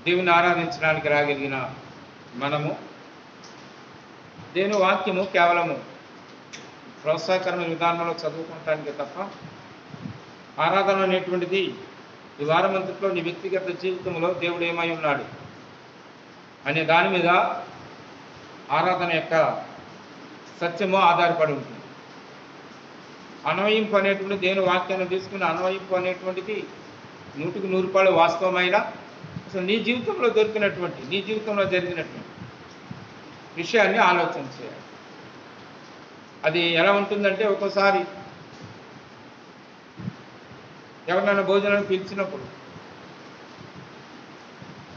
దేవుని ఆరాధించడానికి రాగలిగిన మనము దేవుని వాక్యము కేవలము ప్రోత్సాహకరమైన విధానంలో చదువుకోవటానికి తప్ప ఆరాధన అనేటువంటిది ఈ వారమంతట్లో నీ వ్యక్తిగత జీవితంలో దేవుడు ఏమై ఉన్నాడు అనే దాని మీద ఆరాధన యొక్క సత్యము ఆధారపడి ఉంటుంది. అన్వయింపు అనేటువంటి దేవుని వాక్యాన్ని తీసుకుని అన్వయింపు అనేటువంటిది 100కి 100 వాస్తవమైన అసలు నీ జీవితంలో దొరికినటువంటి నీ జీవితంలో జరిగినటువంటి విషయాన్ని ఆలోచన చేయాలి. అది ఎలా ఉంటుందంటే ఒక్కోసారి ఎవరినైనా భోజనానికి పిలిచినప్పుడు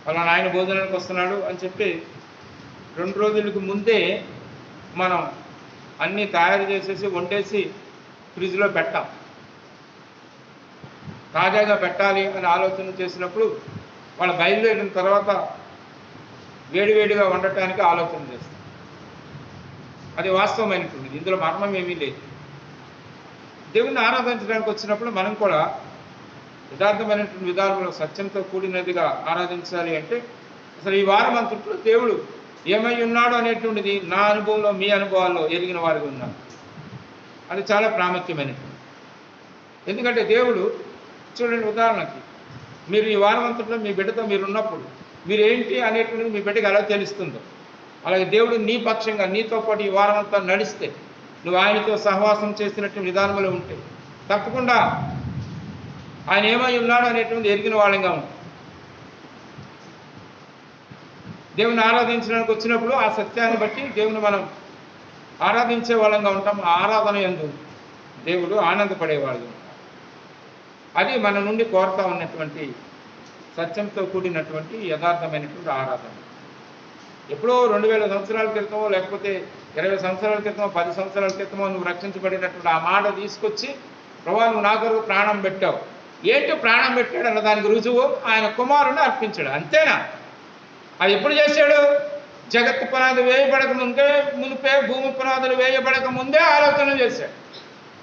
వాళ్ళ నాయన భోజనానికి వస్తున్నాడు అని చెప్పి 2 రోజులకు ముందే మనం అన్నీ తయారు చేసేసి వండేసి ఫ్రిడ్జ్లో పెట్టాం. తాజాగా పెట్టాలి అని ఆలోచన చేసినప్పుడు వాళ్ళు బయలుదేరిన తర్వాత వేడివేడిగా వండటానికి ఆలోచన చేస్తాం. అది వాస్తవమైనటువంటిది, ఇందులో మర్మం ఏమీ లేదు. దేవుణ్ణి ఆరాధించడానికి వచ్చినప్పుడు మనం కూడా యథార్థమైనటువంటి విధానంలో సత్యంతో కూడినదిగా ఆరాధించాలి. అంటే అసలు ఈ వారం అంతట్లో దేవుడు ఏమై ఉన్నాడు అనేటువంటిది నా అనుభవంలో మీ అనుభవాల్లో ఎరిగిన వారికి ఉన్నాడు. అది చాలా ప్రాముఖ్యమైనటువంటి. ఎందుకంటే దేవుడు చూడండి, ఉదాహరణకి మీరు ఈ వారం అంతట్లో మీ బిడ్డతో మీరు ఉన్నప్పుడు మీరు ఏంటి అనేటువంటిది మీ బిడ్డకి ఎలా తెలుస్తుందో, అలాగే దేవుడు నీ పక్షంగా నీతో పాటు ఈ వారం అంతా నడిస్తే నువ్వు ఆయనతో సహవాసం చేసినటువంటి విధానంలో ఉంటే తప్పకుండా ఆయన ఏమై ఉన్నాడు అనేటువంటి ఎరిగిన వాళ్ళంగా ఉంటుంది. దేవుని ఆరాధించడానికి వచ్చినప్పుడు ఆ సత్యాన్ని బట్టి దేవుని మనం ఆరాధించే వాళ్ళంగా ఉంటాం. ఆ ఆరాధన యందు దేవుడు ఆనందపడేవాళ్ళు. అది మన నుండి కోరుతా ఉన్నటువంటి సత్యంతో కూడినటువంటి యథార్థమైనటువంటి ఆరాధన. ఎప్పుడో 2000 సంవత్సరాల క్రితమో లేకపోతే 20 సంవత్సరాల క్రితమో 10 సంవత్సరాల క్రితమో నువ్వు రక్షించబడినటువంటి ఆ మాట తీసుకొచ్చి ప్రభువా నువ్వు నా కొరకు ప్రాణం పెట్టావు, ఏంటి ప్రాణం పెట్టాడు అన్న దానికి రుజువు ఆయన కుమారుని అర్పించాడు. అంతేనా? అది ఎప్పుడు చేశాడు? జగత్తు పునాది వేయబడక మునిపే భూమి పునాదులు వేయబడక ముందే ఆలోచన చేశాడు.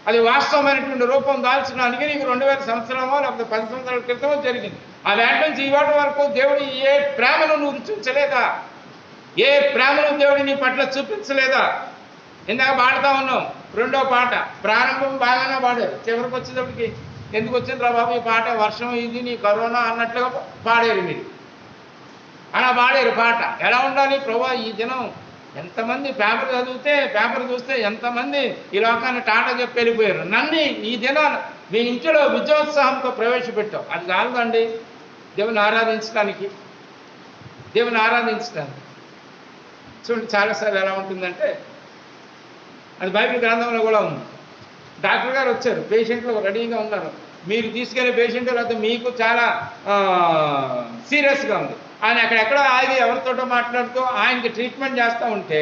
అది వాస్తవమైనటువంటి రూపం దాల్చడానికి నీకు 2000 సంవత్సరమో లేకపోతే 10 సంవత్సరాల క్రితమో జరిగింది. ఆ వేట నుంచి ఈ వాటి వరకు దేవుడు ఏ ప్రేమను నువ్వు రుచించలేదా? ఏ ప్రేమను దేవుడు నీ పట్ల చూపించలేదా? ఇందాక పాడుతూ ఉన్నాం 2వ పాట. ప్రారంభం బాగానే పాడారు, చివరికి వచ్చేటప్పటికి ఎందుకు వచ్చింది రా బాబు ఈ పాట, వర్షం ఇది నీ కరోనా అన్నట్లుగా పాడారు. మీరు అలా పాడారు పాట. ఎలా ఉండాలి? ప్రభా ఈ దినం ఎంతమంది పేపర్ చూస్తే ఎంతమంది ఈ లోకాన్ని టాటా చెప్పి వెళ్ళిపోయారు. నన్ను ఈ దినం మీ ఇంటిలో విజయోత్సాహంతో ప్రవేశపెట్టావు. అది చాలదండి దేవుని ఆరాధించడానికి. చూడండి, చాలాసార్లు ఎలా ఉంటుందంటే అది బైబిల్ గ్రంథంలో కూడా ఉంది. డాక్టర్ గారు వచ్చారు, పేషెంట్లు రెడీగా ఉన్నారు, మీరు తీసుకెళ్లే పేషెంట్ లేకపోతే మీకు చాలా సీరియస్గా ఉంది, ఆయన అక్కడెక్కడో ఆగి ఎవరితోటో మాట్లాడుతూ ఆయనకి ట్రీట్మెంట్ చేస్తూ ఉంటే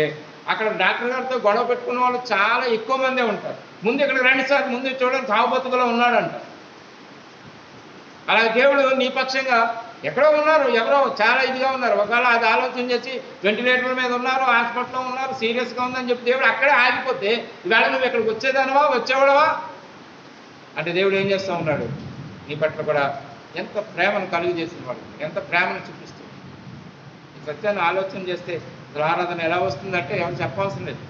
అక్కడ డాక్టర్ గారితో గొడవ పెట్టుకున్న వాళ్ళు చాలా ఎక్కువ మందే ఉంటారు. ముందు ఇక్కడికి రండి సార్, ముందు చూడండి తాగుబతుకులో ఉన్నాడంట. అలాగే దేవుడు నీ పక్షంగా ఎక్కడో ఉన్నారు, ఎవరో చాలా ఇదిగా ఉన్నారు, ఒకవేళ అది ఆలోచన చేసి వెంటిలేటర్ల మీద ఉన్నారు, హాస్పిటల్లో ఉన్నారు, సీరియస్గా ఉందని చెప్పి దేవుడు అక్కడే ఆగిపోతే ఇవాళ నువ్వు ఇక్కడికి వచ్చేవాడవా అంటే దేవుడు ఏం చేస్తూ ఉన్నాడు? నీ పట్ల కూడా ఎంత ప్రేమను కలుగు చేసిన వాడు, ఎంత ప్రేమను చూపిస్తుంది. ఈ సత్యాన్ని ఆలోచన చేస్తే ఆరాధన ఎలా వస్తుందంటే ఎవరు చెప్పవలసిన లేదు.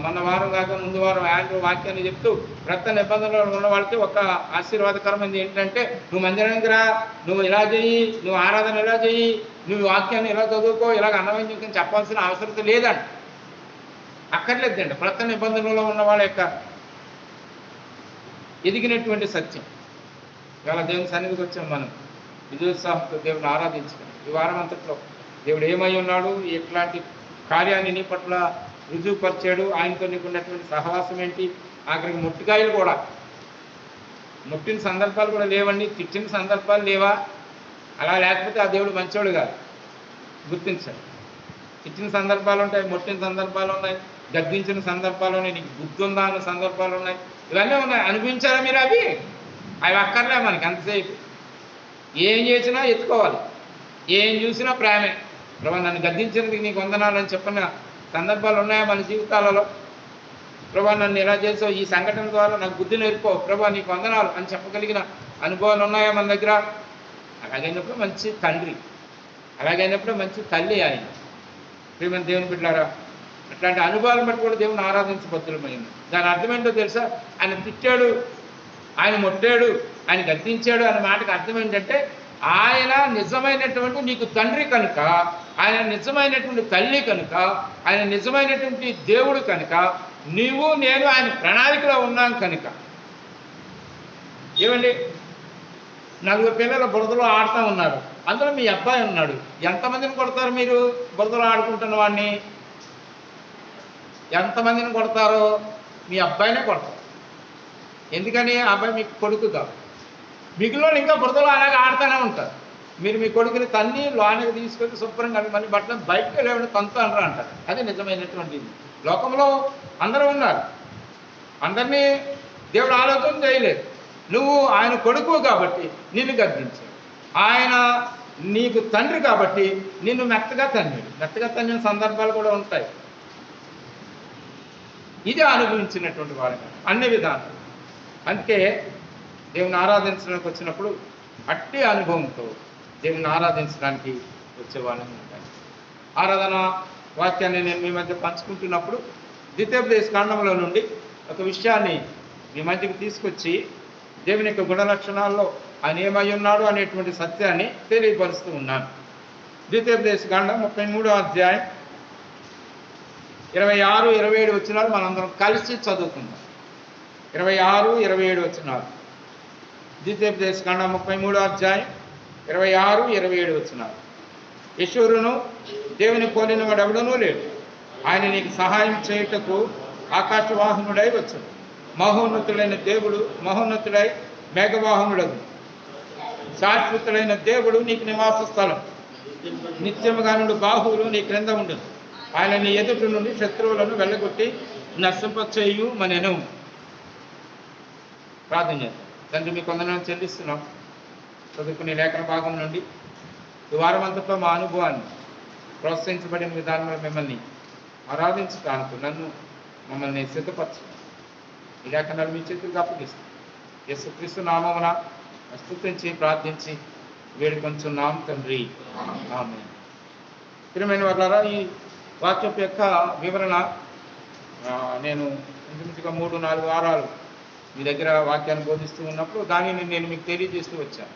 మొన్న వారం కాక ముందు వారం ఆయన వాక్యాన్ని చెప్తూ రక్త నిబంధనలో ఉన్న వాళ్ళకి ఒక ఆశీర్వాదకరమైనది ఏంటంటే నువ్వు మందిరానికి రా, నువ్వు ఇలా చెయ్యి, నువ్వు ఆరాధన ఇలా చెయ్యి, నువ్వు వాక్యాన్ని ఇలా చదువుకో, ఇలాగ అన్నవైద్యం చెప్పాల్సిన అవసరం లేదండి, అక్కర్లేదండి. రక్త నిబంధనలో ఉన్న వాళ్ళ యొక్క ఎదిగినటువంటి సత్యం. ఇవాళ దేవుని సన్నిధికి వచ్చాం మనం విజయోత్సాహంతో దేవుని ఆరాధించుకుని. ఈ వారం అంతట్లో దేవుడు ఏమై ఉన్నాడు, ఎట్లాంటి కార్యాన్ని నీ పట్ల రుజువుపరిచాడు, ఆయనతో నీకున్నటువంటి సహవాసం ఏంటి, ఆఖరికి ముట్టికాయలు కూడా ముట్టిన సందర్భాలు కూడా లేవండి, తిట్టిన సందర్భాలు లేవా? అలా లేకపోతే ఆ దేవుడు మంచోడు కాదు, గుర్తించాడు. తిట్టిన సందర్భాలు ఉంటాయి, ముట్టిన సందర్భాలు ఉన్నాయి, గద్దించిన సందర్భాలు ఉన్నాయి, నీకు బుద్ధి ఉందా అన్న సందర్భాలు ఉన్నాయి, ఇవన్నీ ఉన్నాయి. అనిపించారా మీరు? అవి అక్కర్లే మనకి. అంతసేపు ఏం చేసినా ఎత్తుకోవాలి, ఏం చూసినా ప్రేమే. ప్రభా నన్ను గద్దించినందుకు నీకు వందనాలని చెప్పిన సందర్భాలు ఉన్నాయా మన జీవితాలలో? ప్రభా నన్ను ఎలా చేసావు, ఈ సంఘటన ద్వారా నాకు బుద్ధి నేర్పో, ప్రభా నీకు వందనాలు అని చెప్పగలిగిన అనుభవాలు ఉన్నాయా మన దగ్గర? అలాగైనప్పుడు మంచి తండ్రి, అలాగైనప్పుడు మంచి తల్లి ఆయన. ప్రియమైన దేవుని బిడ్డలారా, అట్లాంటి అనుభవాలను బట్టి కూడా దేవుని ఆరాధించబద్దులమైంది. దాని అర్థం ఏంటో తెలుసా? ఆయన తిట్టాడు, ఆయన మొట్టాడు, ఆయన గద్దించాడు అనే మాటకు అర్థం ఏంటంటే, ఆయన నిజమైనటువంటి నీకు తండ్రి కనుక, ఆయన నిజమైనటువంటి తల్లి కనుక, ఆయన నిజమైనటువంటి దేవుడు కనుక, నీవు నేను ఆయన ప్రణాళికలో ఉన్నాం కనుక. ఏమండి, 4 పిల్లలు బురదలో ఆడుతూ ఉన్నారు, అందులో మీ అబ్బాయి ఉన్నాడు. ఎంతమందిని కొడతారు మీరు? బురదలో ఆడుకుంటున్న వాడిని ఎంతమందిని కొడతారో? మీ అబ్బాయినే కొడతారు. ఎందుకని? ఆ అబ్బాయి మీకు కొడుకు కాదు. మిగిలిన ఇంకా బురదలో అలాగే ఆడుతూనే ఉంటారు. మీరు మీ కొడుకుని తన్ని లోనికి తీసుకొని శుభ్రంగా మళ్ళీ బట్టలు బయటకు వెళ్ళేవాడు తంతారు అంటారు. అది నిజమైనటువంటి లోకంలో అందరూ ఉన్నారు. అందరినీ దేవుడు ఆలోచన చేయలేదు. నువ్వు ఆయన కొడుకు కాబట్టి నిన్ను గద్దించాడు. ఆయన నీకు తండ్రి కాబట్టి నిన్ను మెత్తగా తన్నిన సందర్భాలు కూడా ఉంటాయి. ఇది అనుభవించినటువంటి వారు అన్ని విధాలు. అందుకే దేవుని ఆరాధించడానికి వచ్చినప్పుడు అట్టి అనుభవంతో దేవుని ఆరాధించడానికి వచ్చేవాళ్ళని ఉంటాయి. ఆరాధన వాక్యాన్ని నేను మీ మధ్య పంచుకుంటున్నప్పుడు ద్వితీయోపదేశ కాండంలో నుండి ఒక విషయాన్ని మీ మధ్యకి తీసుకొచ్చి దేవుని యొక్క గుణలక్షణాల్లో ఆయన ఏమై ఉన్నాడు అనేటువంటి సత్యాన్ని తెలియపరుస్తూ ఉన్నాను. ద్వితీయోపదేశ కాండం 33వ అధ్యాయం 26, 27 వచనాలు మనందరం కలిసి చదువుకుందాం. 26, 27 వచనాలు. ద్వితీయోపదేశ కాండం 33వ అధ్యాయం 26, 27 వచనాలు. యెషూరును దేవుని పోలిన వాడెవడనూ లేడు. ఆయన నీకు సహాయం చేయుటకు ఆకాశవాహనుడై వచ్చాడు. మహోన్నతుడైన దేవుడు, మహోన్నతుడై మేఘవాహనుడదు. శాశ్వతుడైన దేవుడు నీకు నివాస స్థలం. నిత్యముగా నుండి బాహువులు నీ క్రింద ఉండదు. ఆయన నీ ఎదుటి నుండి శత్రువులను వెళ్ళగొట్టి నశింపచేయు మనెను. ప్రార్థన చేద్దాం. తండ్రి, మీకు వందనాలు చెల్లిస్తున్నాం. చదువుకునే లేఖన భాగం నుండి ఈ వారం అంతట్లో మా అనుభవాన్ని ప్రోత్సహించబడిన విధానంలో మిమ్మల్ని ఆరాధించడానికి నన్ను మమ్మల్ని సిద్ధపరచు. ఈ లేఖనాలు మీ చేతులకు అప్పగిస్తాం. యేసుక్రీస్తు నామమున స్తుతించి ప్రార్థించి వేడుకొంచున్నాం తండ్రి, ఆమేన్. ప్రియమైన వారులారా, ఈ వాక్యం యొక్క వివరణ నేను ఇంచుమించుగా 3-4 వారాలు మీ దగ్గర వాక్యాన్ని బోధిస్తూ ఉన్నప్పుడు దానిని నేను మీకు తెలియజేస్తూ వచ్చాను.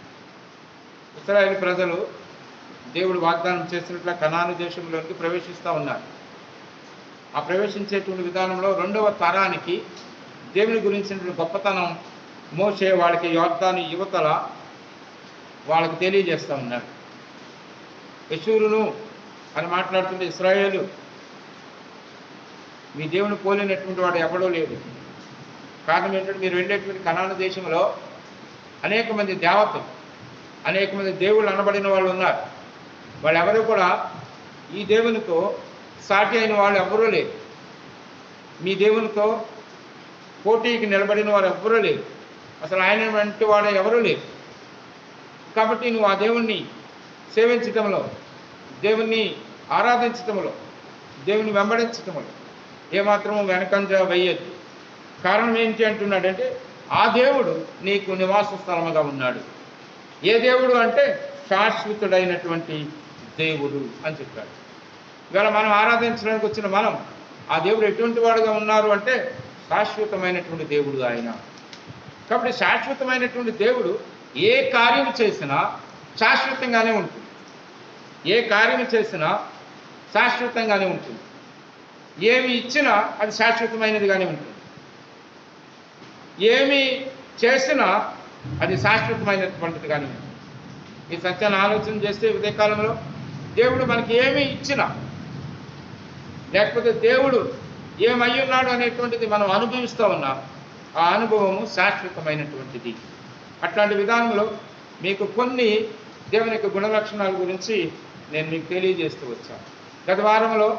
ఇశ్రాయేలు ప్రజలు దేవుడు వాగ్దానం చేసినట్ల కనాను దేశంలోనికి ప్రవేశిస్తూ ఉన్నారు. ఆ ప్రవేశించేటువంటి విధానంలో 2వ తరానికి దేవుని గురించినటువంటి గొప్పతనం మోషే వాళ్ళకి యోర్దాను యువతల వాళ్ళకి తెలియజేస్తూ ఉన్నారు. యెషూరును అని మాట్లాడుతుంటే, ఇశ్రాయేలు మీ దేవుని పోలినటువంటి వాడు ఎవడో లేడు. కారణం ఏంటంటే, మీరు వెళ్ళేటువంటి కనాను దేశంలో అనేక మంది దేవతలు, అనేక మంది దేవుళ్ళు అనబడిన వాళ్ళు ఉన్నారు. వాళ్ళెవరూ కూడా ఈ దేవునితో సాటి అయిన వాళ్ళు ఎవరూ లేరు. మీ దేవునితో పోటీకి నిలబడిన వారు ఎవ్వరూ లేరు. అసలు ఆయన వంటి వాడు ఎవరూ లేరు. కాబట్టి నువ్వు ఆ దేవుణ్ణి సేవించటంలో, దేవుణ్ణి ఆరాధించటంలో, దేవుని వెంబడించటంలో ఏమాత్రము వెనకంజ వేయద్దు. కారణం ఏంటి అంటున్నాడంటే, ఆ దేవుడు నీకు నివాస స్థలముగా ఉన్నాడు. ఏ దేవుడు అంటే శాశ్వతుడైనటువంటి దేవుడు అని చెప్పాడు. ఇవాళ మనం ఆరాధించడానికి వచ్చిన మనం ఆ దేవుడు ఎటువంటి వాడుగా ఉన్నారు అంటే శాశ్వతమైనటువంటి దేవుడు ఆయన. కాబట్టి శాశ్వతమైనటువంటి దేవుడు ఏ కార్యం చేసినా శాశ్వతంగానే ఉంటుంది. ఏ కార్యం చేసినా శాశ్వతంగానే ఉంటుంది. ఏమి ఇచ్చినా అది శాశ్వతమైనదిగానే ఉంటుంది. ఏమి చేసినా అది శాశ్వతమైనటువంటిదిగానే ఉంటుంది. ఈ సత్యాన్ని ఆలోచన చేస్తే ఉదయకాలంలో దేవుడు మనకి ఏమి ఇచ్చినా, లేకపోతే దేవుడు ఏమై ఉన్నాడు అనేటువంటిది మనం అనుభవిస్తూ ఉన్నాం, ఆ అనుభవము శాశ్వతమైనటువంటిది. అట్లాంటి విధానంలో మీకు కొన్ని దేవుని యొక్క గుణలక్షణాల గురించి నేను మీకు తెలియజేస్తూ వచ్చాను. గత వారంలో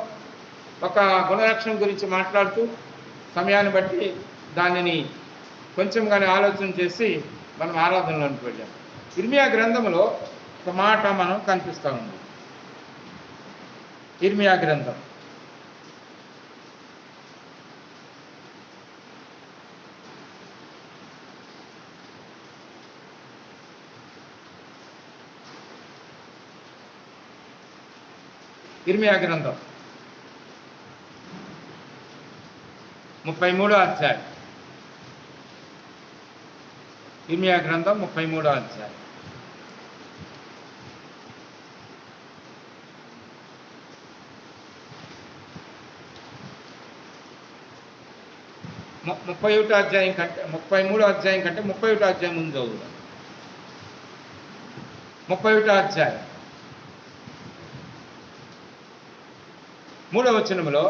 ఒక గుణలక్షణం గురించి మాట్లాడుతూ సమయాన్ని బట్టి దానిని కొంచెంగానే ఆలోచన చేసి మనం ఆరాధనలోకి వెళ్ళాం. ఇర్మియా గ్రంథంలో ఒక మాట మనం కనిపిస్తూ ఉంది. ఇర్మియా గ్రంథం ఇర్మియా గ్రంథం 33వ అధ్యాయం. ఇర్మియా గ్రంథం 33వ అధ్యాయం. ముప్పై ఒకటో అధ్యాయం కంటే 33వ అధ్యాయం కంటే 31వ అధ్యాయం ముందు చదువుదాం. 31వ అధ్యాయం 3వ వచనములో,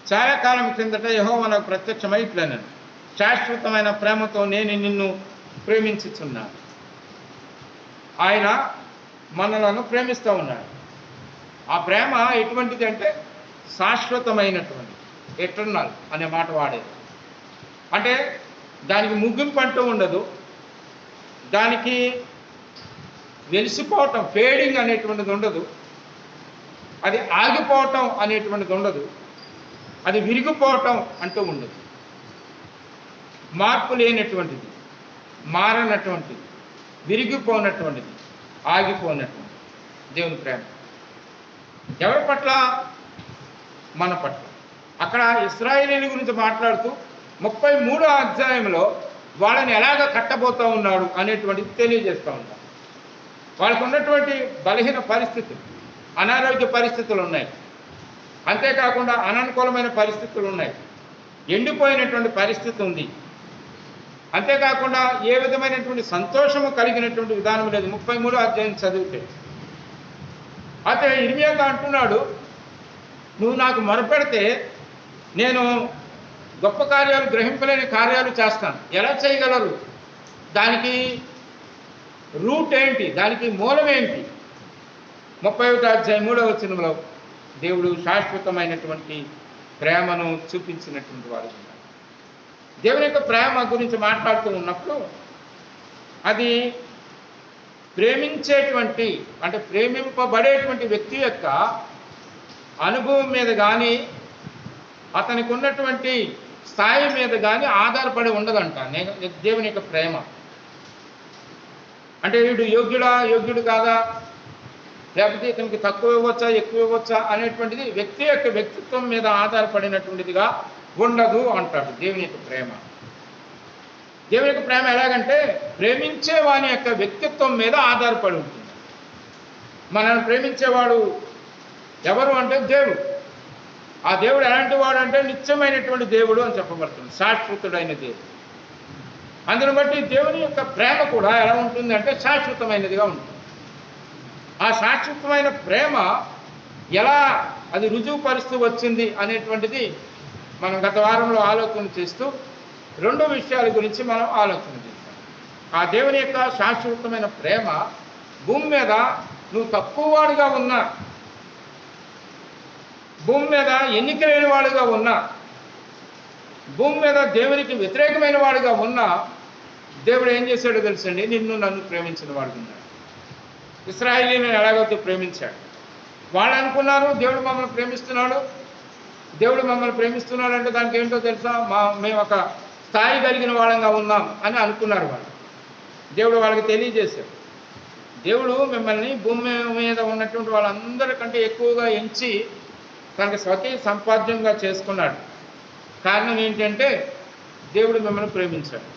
చాలా కాలం క్రిందట యెహోవా నాకు ప్రత్యక్షమై ఇట్లనెను, శాశ్వతమైన ప్రేమతో నేను నిన్ను ప్రేమించుచున్నాను. ఆయన మనలను ప్రేమిస్తూ ఉన్నాడు. ఆ ప్రేమ ఎటువంటిది అంటే శాశ్వతమైనటువంటి, ఎటర్నల్ అనే మాట వాడేది. అంటే దానికి ముగింపు అంటూ ఉండదు, దానికి వెలిసిపోవటం, ఫేడింగ్ అనేటువంటిది ఉండదు, అది ఆగిపోవటం అనేటువంటిది ఉండదు, అది విరిగిపోవటం అంటూ ఉండదు. మార్పు లేనటువంటిది, మారనటువంటిది, విరిగిపోనటువంటిది, ఆగిపోనటువంటిది దేవుని ప్రేమ. ఎవరి పట్ల? మన పట్ల. అక్కడ ఇశ్రాయేలీయుల గురించి మాట్లాడుతూ 33వ అధ్యాయంలో వాళ్ళని ఎలాగ కట్టబోతూ ఉన్నాడు అనేటువంటిది తెలియజేస్తూ ఉంటాడు. వాళ్ళకు ఉన్నటువంటి బలహీన పరిస్థితులు, అనారోగ్య పరిస్థితులు ఉన్నాయి, అంతేకాకుండా అననుకూలమైన పరిస్థితులు ఉన్నాయి, ఎండిపోయినటువంటి పరిస్థితి ఉంది, అంతేకాకుండా ఏ విధమైనటువంటి సంతోషము కలిగినటువంటి విధానం లేదు 33వ అధ్యాయం చదివితే. అయితే ఇర్మియాతో అంటున్నాడు, నువ్వు నాకు మొరపెడితే నేను గొప్ప కార్యాలు, గ్రహింపలేని కార్యాలు చేస్తాను. ఎలా చేయగలరు? దానికి రూట్ ఏంటి? దానికి మూలం ఏంటి? 31వ అధ్యాయం 3వ వచనంలో దేవుడు శాశ్వతమైనటువంటి ప్రేమను చూపించినటువంటి వాడు. దేవుని యొక్క ప్రేమ గురించి మాట్లాడుతూ ఉన్నప్పుడు అది ప్రేమించేటువంటి, అంటే ప్రేమింపబడేటువంటి వ్యక్తి యొక్క అనుభవం మీద కానీ, అతనికి ఉన్నటువంటి స్థాయి మీద కానీ ఆధారపడి ఉండదంట దేవుని యొక్క ప్రేమ. అంటే వీడు యోగ్యుడు కాదా, లేకపోతే ఇతనికి తక్కువ ఇవ్వచ్చా, ఎక్కువ ఇవ్వచ్చా అనేటువంటిది వ్యక్తి యొక్క వ్యక్తిత్వం మీద ఆధారపడినటువంటిదిగా ఉండదు అంటాడు దేవుని యొక్క ప్రేమ. దేవుని యొక్క ప్రేమ ఎలాగంటే ప్రేమించే వాని యొక్క వ్యక్తిత్వం మీద ఆధారపడి ఉంటుంది. మనల్ని ప్రేమించేవాడు ఎవరు అంటే దేవుడు. ఆ దేవుడు ఎలాంటి వాడు అంటే నిత్యమైనటువంటి దేవుడు అని చెప్పబడుతుంది, శాశ్వతుడైన దేవుడు. అందుని బట్టి దేవుని యొక్క ప్రేమ కూడా ఎలా ఉంటుంది అంటే శాశ్వతమైనదిగా ఉంటుంది. ఆ శాశ్వతమైన ప్రేమ ఎలా అది రుజువుపరుస్తూ వచ్చింది అనేటువంటిది మనం గత వారంలో ఆలోచన చేస్తూ 2 విషయాల గురించి మనం ఆలోచన చేస్తాం. ఆ దేవుని యొక్క శాశ్వతమైన ప్రేమ భూమి మీద నువ్వు తక్కువ వాడుగా ఉన్నా, భూమి మీద ఎన్నిక లేని వాడుగా ఉన్నా, భూమి మీద దేవునికి వ్యతిరేకమైన వాడుగా ఉన్నా, దేవుడు ఏం చేశాడో తెలుసండి, నిన్ను నన్ను ప్రేమించిన వాడు ఉన్నాడు. ఇశ్రాయేలీయులను ఎలాగైతే ప్రేమించాడు, వాళ్ళు అనుకున్నారు దేవుడు మమ్మల్ని ప్రేమిస్తున్నాడు, దేవుడు మమ్మల్ని ప్రేమిస్తున్నాడు అంటే దానికి ఏంటో తెలుసా, మేము ఒక స్థాయి కలిగిన వాళ్ళంగా ఉన్నాం అని అనుకున్నారు వాళ్ళు. దేవుడు వాళ్ళకి తెలియజేశాడు, దేవుడు మిమ్మల్ని భూమి మీద ఉన్నటువంటి వాళ్ళందరికంటే ఎక్కువగా ఎంచి తనకు స్వకీయ సంపాద్యంగా చేసుకున్నాడు. కారణం ఏంటంటే దేవుడు మిమ్మల్ని ప్రేమించాడు.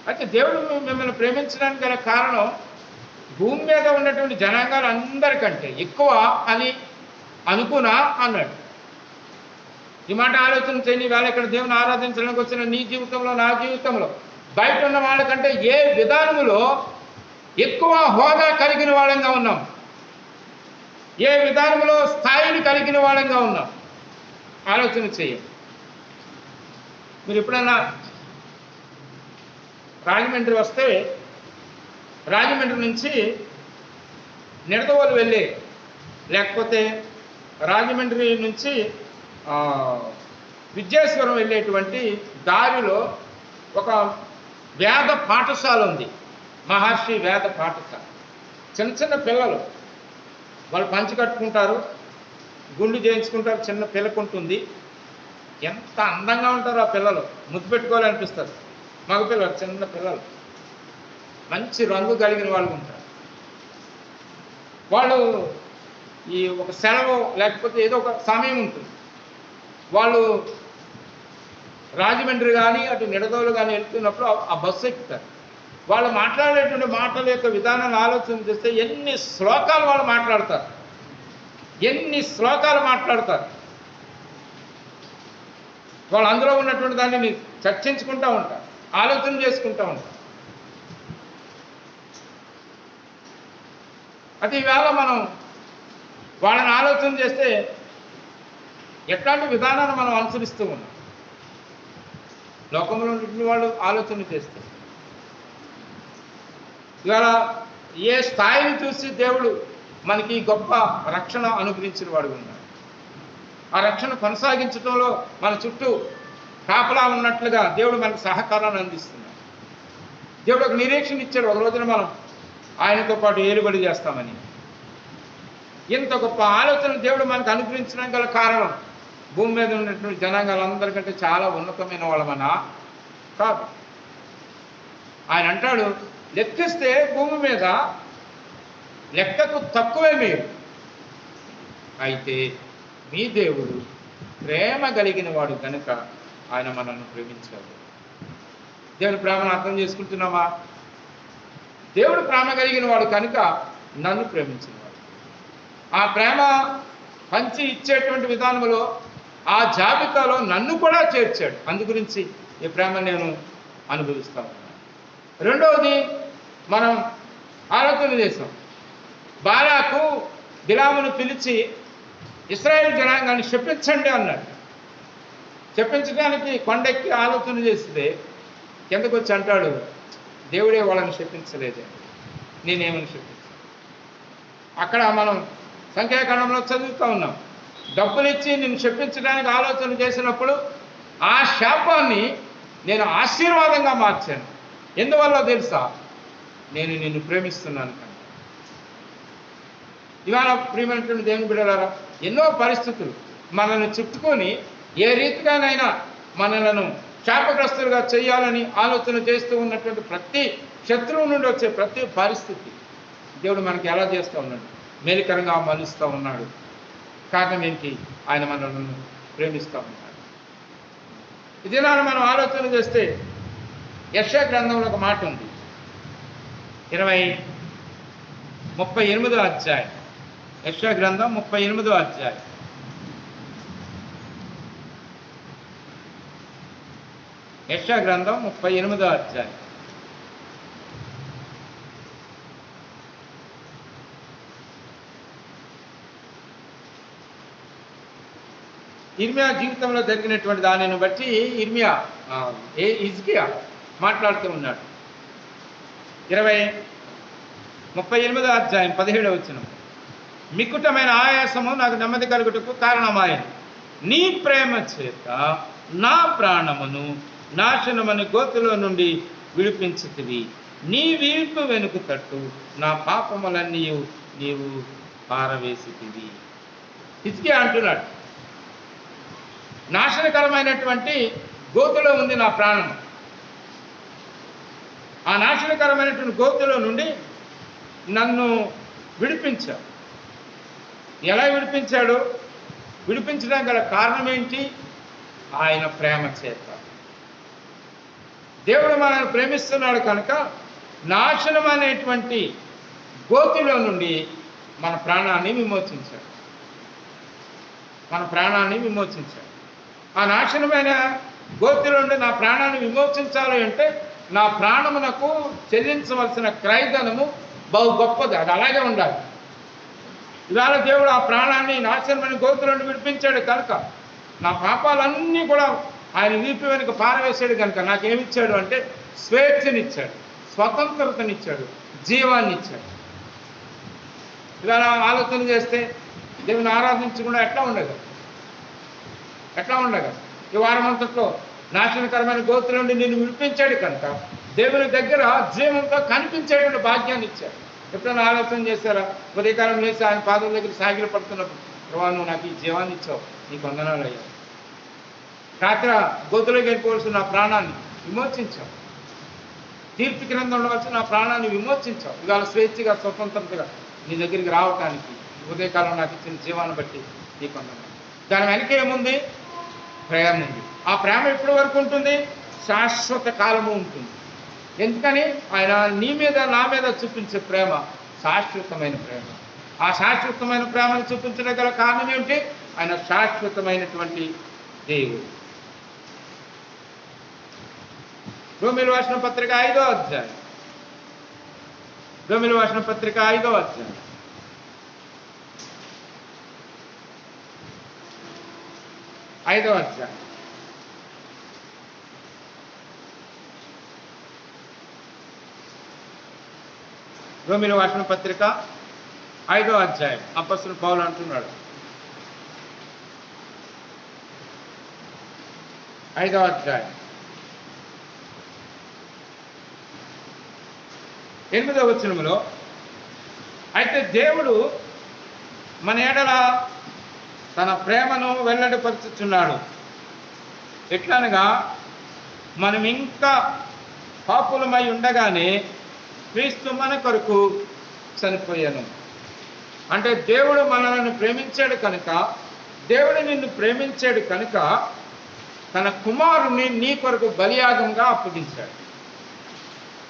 అయితే దేవుడు మిమ్మల్ని ప్రేమించడానికి గల కారణం భూమి మీద ఉన్నటువంటి జనాంగాలు అందరికంటే ఎక్కువ అని అనుకున్నా అన్నాడు. ఈ మాట ఆలోచన చేయండి. వేళ ఇక్కడ దేవుని ఆరాధించడానికి వచ్చిన నీ జీవితంలో, నా జీవితంలో బయట ఉన్న వాళ్ళకంటే ఏ విధానములో ఎక్కువ హోదా కలిగిన వాళ్ళంగా ఉన్నాం, ఏ విధానంలో స్థాయిని కలిగిన వాళ్ళంగా ఉన్నాం ఆలోచన చేయండి. మీరు ఎప్పుడన్నా రాజమండ్రి వస్తే రాజమండ్రి నుంచి నిడదవోలు వెళ్ళే, లేకపోతే రాజమండ్రి నుంచి విద్యాశ్వరం వెళ్ళేటువంటి దారిలో ఒక వేద పాఠశాల ఉంది, మహర్షి వేద పాఠశాల. చిన్న చిన్న పిల్లలు వాళ్ళు పంచి కట్టుకుంటారు, గుండు చేయించుకుంటారు, చిన్న పిల్లకుంటుంది. ఎంత అందంగా ఉంటారో ఆ పిల్లలు, ముద్దు పెట్టుకోవాలనిపిస్తారు. మగ పిల్లలు, చిన్న పిల్లలు, మంచి రంగు కలిగిన వాళ్ళు ఉంటారు. వాళ్ళు ఈ ఒక సెలవు లేకపోతే ఏదో ఒక సమయం ఉంటుంది. వాళ్ళు రాజమండ్రి కానీ అటు నిడదోలు కానీ వెళ్తున్నప్పుడు ఆ బస్సు ఎక్కుతారు. వాళ్ళు మాట్లాడేటువంటి మాటల యొక్క విధానాన్ని ఆలోచన చేస్తే ఎన్ని శ్లోకాలు వాళ్ళు మాట్లాడతారు, ఎన్ని శ్లోకాలు మాట్లాడతారు. వాళ్ళు అందులో ఉన్నటువంటి దాన్ని చర్చించుకుంటూ ఉంటారు, ఆలోచన చేసుకుంటూ ఉంటారు. అది ఈవేళ మనం వాళ్ళని ఆలోచన చేస్తే ఎట్లాంటి విధానాన్ని మనం అనుసరిస్తూ ఉన్నాం లోకంలో ఉన్నటువంటి వాళ్ళు ఆలోచన చేస్తే. ఇవాళ ఏ స్థాయిని చూసి దేవుడు మనకి గొప్ప రక్షణ అనుగ్రహించిన వాడు ఉన్నాడు. ఆ రక్షణ కొనసాగించడంలో మన చుట్టూ కాపలా ఉన్నట్లుగా దేవుడు మనకు సహకారాన్ని అందిస్తున్నాడు. దేవుడు ఒక నిరీక్షణ ఇచ్చాడు, ఒక రోజున మనం ఆయనతో పాటు ఏలుబడి చేస్తామని. ఇంత గొప్ప ఆలోచన దేవుడు మనకు అనుగ్రహించడానికి గల కారణం భూమి మీద ఉన్నటువంటి జనాంగాలందరికంటే చాలా ఉన్నతమైన వాళ్ళమనా కాదు. ఆయన అంటాడు, లెక్కిస్తే భూమి మీద లెక్కకు తక్కువే మీరు, అయితే మీ దేవుడు ప్రేమ కలిగిన వాడు కనుక ఆయన మనల్ని ప్రేమించాడు. దేవుని ప్రేమను అర్థం చేసుకుంటున్నామా? దేవుడు ప్రేమ కలిగిన వాడు కనుక నన్ను ప్రేమించినవాడు. ఆ ప్రేమ పంచి ఇచ్చేటువంటి విధానంలో ఆ జాబితాలో నన్ను కూడా చేర్చాడు. అందు గురించి ఈ ప్రేమ నేను అనుభవిస్తా ఉన్నాను. రెండవది మనం ఆలోచన చేసాం, బాలాకు బిలామును పిలిచి ఇశ్రాయేలు జనాంగాన్ని శపించండి అన్నాడు. శపించడానికి కొండెక్కి ఆలోచన చేస్తే కిందకు వచ్చి అంటాడు, దేవుడే వాళ్ళని శపించలేదే, నేనేమని శపించాను. అక్కడ మనం సంఖ్యాకాండంలో చదువుతూ ఉన్నాం, డబ్బులిచ్చి నిన్ను శపించడానికి ఆలోచన చేసినప్పుడు ఆ శాపాన్ని నేను ఆశీర్వాదంగా మార్చాను. ఎందువల్ల తెలుసా? నేను నిన్ను ప్రేమిస్తున్నాను కనుక. ఇవాళ ప్రియమైనటువంటి దేవుని బిడ్డలారా, ఎన్నో పరిస్థితులు మనల్ని చుట్టుకొని ఏ రీతిగానైనా మనలను శాపగ్రస్తులుగా చేయాలని ఆలోచన చేస్తూ ఉన్నటువంటి ప్రతి శత్రువు నుండి వచ్చే ప్రతి పరిస్థితి దేవుడు మనకి ఎలా చేస్తూ ఉన్నాడు? మేలుకరంగా మలుస్తూ ఉన్నాడు. కారణం ఏంటి? ఆయన మనల్ని ప్రేమిస్తూ ఉన్నాడు. ఇదినాన మనం ఆలోచన చేస్తే యెషయా గ్రంథంలో ఒక మాట ఉంది, 38వ అధ్యాయం. యెషయా గ్రంథం 38వ అధ్యాయం. యెషయా గ్రంథం 38వ అధ్యాయం. ఇర్మియా జీవితంలో జరిగినటువంటి దానిని బట్టి హిజ్కియా మాట్లాడుతూ ఉన్నాడు. 38వ అధ్యాయం 17వ వచనం. మికుటమైన ఆయాసము నాకు నెమ్మది కలుగుటకు కారణమాయను, నీ ప్రేమ చేత నా ప్రాణమును నాశనమని గోతులో నుండి విడిపించితివి, నీ వీపు వెనుక తట్టు నా పాపములన్నీ నీవు పారవేసితివి. హిజ్కియా అంటున్నాడు, నాశనకరమైనటువంటి గోతులో ఉంది నా ప్రాణం. ఆ నాశనకరమైనటువంటి గోతులో నుండి నన్ను విడిపించాడు. ఎలా విడిపించాడు? విడిపించడానికి గల కారణం ఏంటి? ఆయన ప్రేమ చేత. దేవుడు మనల్ని ప్రేమిస్తున్నాడు కనుక నాశనం అనేటువంటి గోతిలో నుండి మన ప్రాణాన్ని విమోచించాడు. మన ప్రాణాన్ని విమోచించాడు. ఆ నాశనమైన గోతిలో నుండి నా ప్రాణాన్ని విమోచించాలి అంటే నా ప్రాణమునకు చెల్లించవలసిన క్రయధనము బహు గొప్పది, అది అలాగే ఉండాలి. ఇవాళ దేవుడు ఆ ప్రాణాన్ని నాశనమైన గోతుల నుండి విడిపించాడు కనుక నా పాపాలన్నీ కూడా ఆయన వీపు వెనుక పారవేశాడు కనుక నాకేమిచ్చాడు అంటే స్వేచ్ఛనిచ్చాడు, స్వతంత్రతనిచ్చాడు, జీవాన్ని ఇచ్చాడు. ఇవాళ ఆలోచన చేస్తే దేవుని ఆరాధించకుండా ఎట్లా ఉండగా ఈ వారమంతట్లో నాశనకరమైన గోతుల నుండి నిన్ను విడిపించాడు కనుక దేవుని దగ్గర జీవంతో కనిపించేటువంటి భాగ్యాన్ని ఇచ్చాడు. ఎప్పుడైనా ఆలోచన చేశారా? ఉదయకాలం లేచి ఆయన పాదం దగ్గర సాగిలు పడుతున్నప్పుడు, ప్రభా నువ్వు నాకు ఈ జీవాన్ని ఇచ్చావు, నీకు వందనాలు అయ్యావు. రాత్రి గోతులోకి వెళ్ళిపోవలసిన నా ప్రాణాన్ని విమోచించావు, తీర్పు గ్రంథంలో వచ్చి నా ప్రాణాన్ని విమోచించావు. ఇవాళ స్వేచ్ఛగా స్వతంత్రతగా నీ దగ్గరికి రావటానికి ఉదయకాలం నాకు ఇచ్చిన జీవాన్ని బట్టి ఈ కొందరు. దాని వెనక ఏముంది? ప్రేమ ఉంది. ఆ ప్రేమ ఎప్పటి వరకు ఉంటుంది? శాశ్వత కాలము ఉంటుంది. ఎందుకని? ఆయన నీ మీద నా మీద చూపించే ప్రేమ శాశ్వతమైన ప్రేమ. ఆ శాశ్వతమైన ప్రేమను చూపించడం గల కారణం ఏమిటి? ఆయన శాశ్వతమైనటువంటి దేవుడు. రోమీయులకు రాసిన పత్రిక 5వ అధ్యాయం. రోమీయులకు రాసిన పత్రిక 5వ అధ్యాయం. 5వ అధ్యాయం. రోమీయులకు రాసిన పత్రిక 5వ అధ్యాయం. అపొస్తలుడు పౌలు అంటున్నాడు, 5వ అధ్యాయం 8వ వచనములో, అయితే దేవుడు మన ఎడల తన ప్రేమను వెల్లడిపరుచుచున్నాడు. ఎట్లనగా మనం ఇంకా పాపులమై ఉండగానే క్రీస్తు మన కొరకు చనిపోయాను. అంటే దేవుడు మనల్ని ప్రేమించాడు కనుక, దేవుడు నిన్ను ప్రేమించాడు కనుక తన కుమారుని నీ కొరకు బలియాగంగా అప్పగించాడు.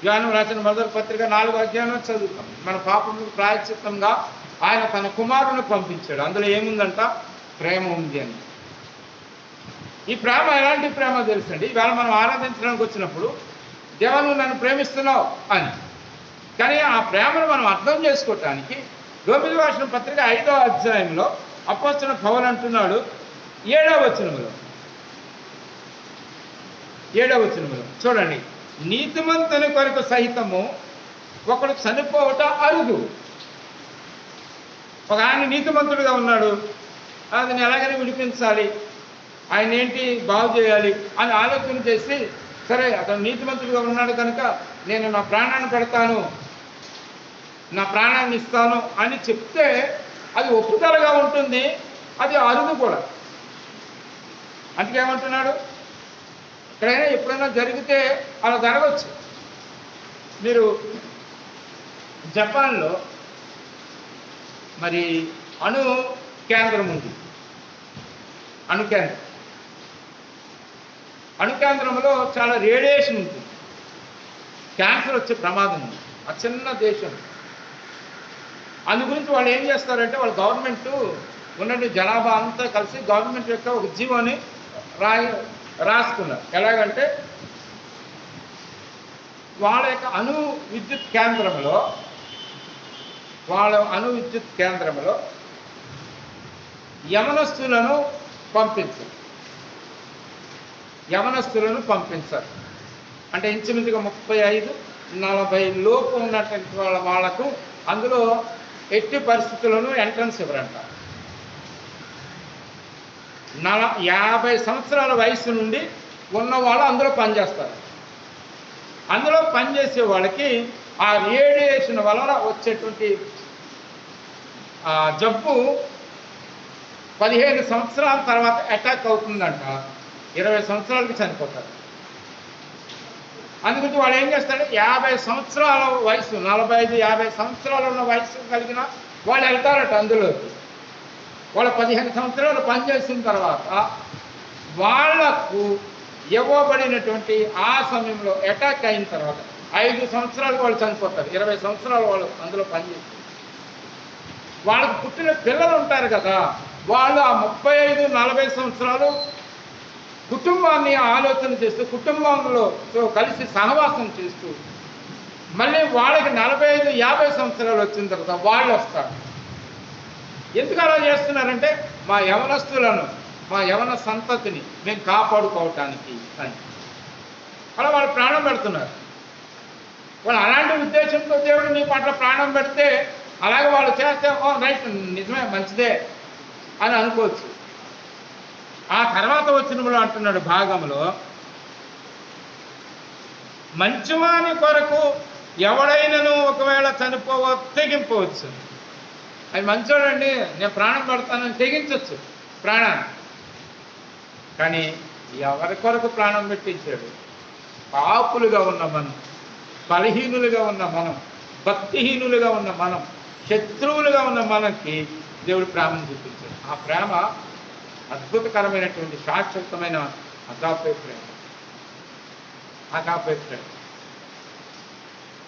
యోహాను రాసిన మొదటి పత్రిక 4వ అధ్యాయంలో చదువుతాం. మన పాపములకు ప్రాయశ్చిత్తంగా ఆయన తన కుమారుని పంపించాడు. అందులో ఏముందంట? ప్రేమ ఉంది అని. ఈ ప్రేమ ఎలాంటి ప్రేమ తెలుసండి? ఇవాళ మనం ఆరాధించడానికి వచ్చినప్పుడు దేవా నువ్వు నన్ను ప్రేమిస్తున్నావు అని. కానీ ఆ ప్రేమను మనం అర్థం చేసుకోవటానికి రోమీయులకు రాసిన పత్రిక 5వ అధ్యాయంలో అపొస్తలుడు పౌలు అంటున్నాడు, 7వ వచనములో చూడండి, నీతిమంతుని కొరకు సహితము ఒకడు చనిపోవట అరుదు. ఒక ఆయన నీతిమంతుడుగా ఉన్నాడు, అతను ఎలాగైనా విడిపించాలి, ఆయన ఏంటి బాగు చేయాలి అని ఆలోచన చేసి, సరే అతను నీతిమంతుడుగా ఉన్నాడు కనుక నేను నా ప్రాణాన్ని పెడతాను, నా ప్రాణాన్ని ఇస్తాను అని చెప్తే అది ఒప్పుదలగా ఉంటుంది, అది అరుదు కూడా. అందుకే ఏమంటున్నాడు? ఎక్కడైనా ఎప్పుడైనా జరిగితే అలా జరగవచ్చు. మీరు జపాన్లో మరి అణు కేంద్రం ఉంది. అణు కేంద్రంలో చాలా రేడియేషన్ ఉంటుంది. క్యాన్సర్ వచ్చే ప్రమాదం ఉంది. ఆ చిన్న దేశం. అందు గురించి వాళ్ళు ఏం చేస్తారంటే, వాళ్ళ గవర్నమెంట్ ఉన్నట్టు జనాభా అంతా కలిసి గవర్నమెంట్ యొక్క ఒక జీవోని రాసుకున్నారు. ఎలాగంటే వాళ్ళ యొక్క అణు విద్యుత్ కేంద్రంలో యవనస్తులను పంపించారు. అంటే ఇంచుమించుగా 35-40 లోపు ఉన్నటువంటి వాళ్ళకు అందులో ఎట్టి పరిస్థితుల్లోనూ ఎంట్రన్స్ ఇవ్వరంట. 50 సంవత్సరాల వయసు నుండి ఉన్న వాళ్ళు అందులో పనిచేస్తారు. అందులో పనిచేసే వాళ్ళకి ఆ రేడియేషన్ వలన వచ్చేటువంటి జబ్బు 15 సంవత్సరాల తర్వాత అటాక్ అవుతుందంట. 20 సంవత్సరాలకి చనిపోతారు. అందుగురించి వాళ్ళు ఏం చేస్తారు? 50 సంవత్సరాల వయసు, 45-50 సంవత్సరాలు ఉన్న వయసు కలిగిన వాళ్ళు వెళ్తారట అందులోకి. వాళ్ళు 15 సంవత్సరాలు పనిచేసిన తర్వాత వాళ్లకు ఇవ్వబడినటువంటి ఆ సమయంలో అటాక్ అయిన తర్వాత 5 సంవత్సరాలకు వాళ్ళు చనిపోతారు. 20 సంవత్సరాలు వాళ్ళు అందులో పనిచేస్తారు. వాళ్ళకు పుట్టిన పిల్లలు ఉంటారు కదా, వాళ్ళు ఆ 35-40 సంవత్సరాలు కుటుంబాన్ని ఆలోచన చేస్తూ, కుటుంబంలో కలిసి సహవాసం చేస్తూ, మళ్ళీ వాళ్ళకి 45-50 సంవత్సరాలు వచ్చిన తర్వాత వాళ్ళు వస్తారు. ఎందుకు అలా చేస్తున్నారంటే మా యవనస్తులను, మా యవన సంతతిని మేము కాపాడుకోవటానికి అని అలా వాళ్ళు ప్రాణం పెడుతున్నారు. వాళ్ళు అలాంటి ఉద్దేశంతో దేవుడు నీ పట్ల ప్రాణం పెడితే అలాగే వాళ్ళు చేస్తే రైట్, నిజమే, మంచిదే అని అనుకోవచ్చు. ఆ తర్వాత వచ్చినప్పుడు అంటున్నాడు భాగంలో, మంచివాని కొరకు ఎవడైనాను ఒకవేళ తెగింపవచ్చు. అది మంచోడండి, నేను ప్రాణం పెడతానని తెగించవచ్చు ప్రాణాన్ని. కానీ ఎవరి కొరకు ప్రాణం పెట్టించాడు? పాపులుగా ఉన్న మనం, బలహీనులుగా ఉన్న మనం, భక్తిహీనులుగా ఉన్న మనం, శత్రువులుగా ఉన్న మనకి దేవుడు ప్రేమను చూపించాడు. ఆ ప్రేమ అద్భుతకరమైనటువంటి శాశ్వతమైన అగాపే ప్రేమ. అగాపే ప్రేమ.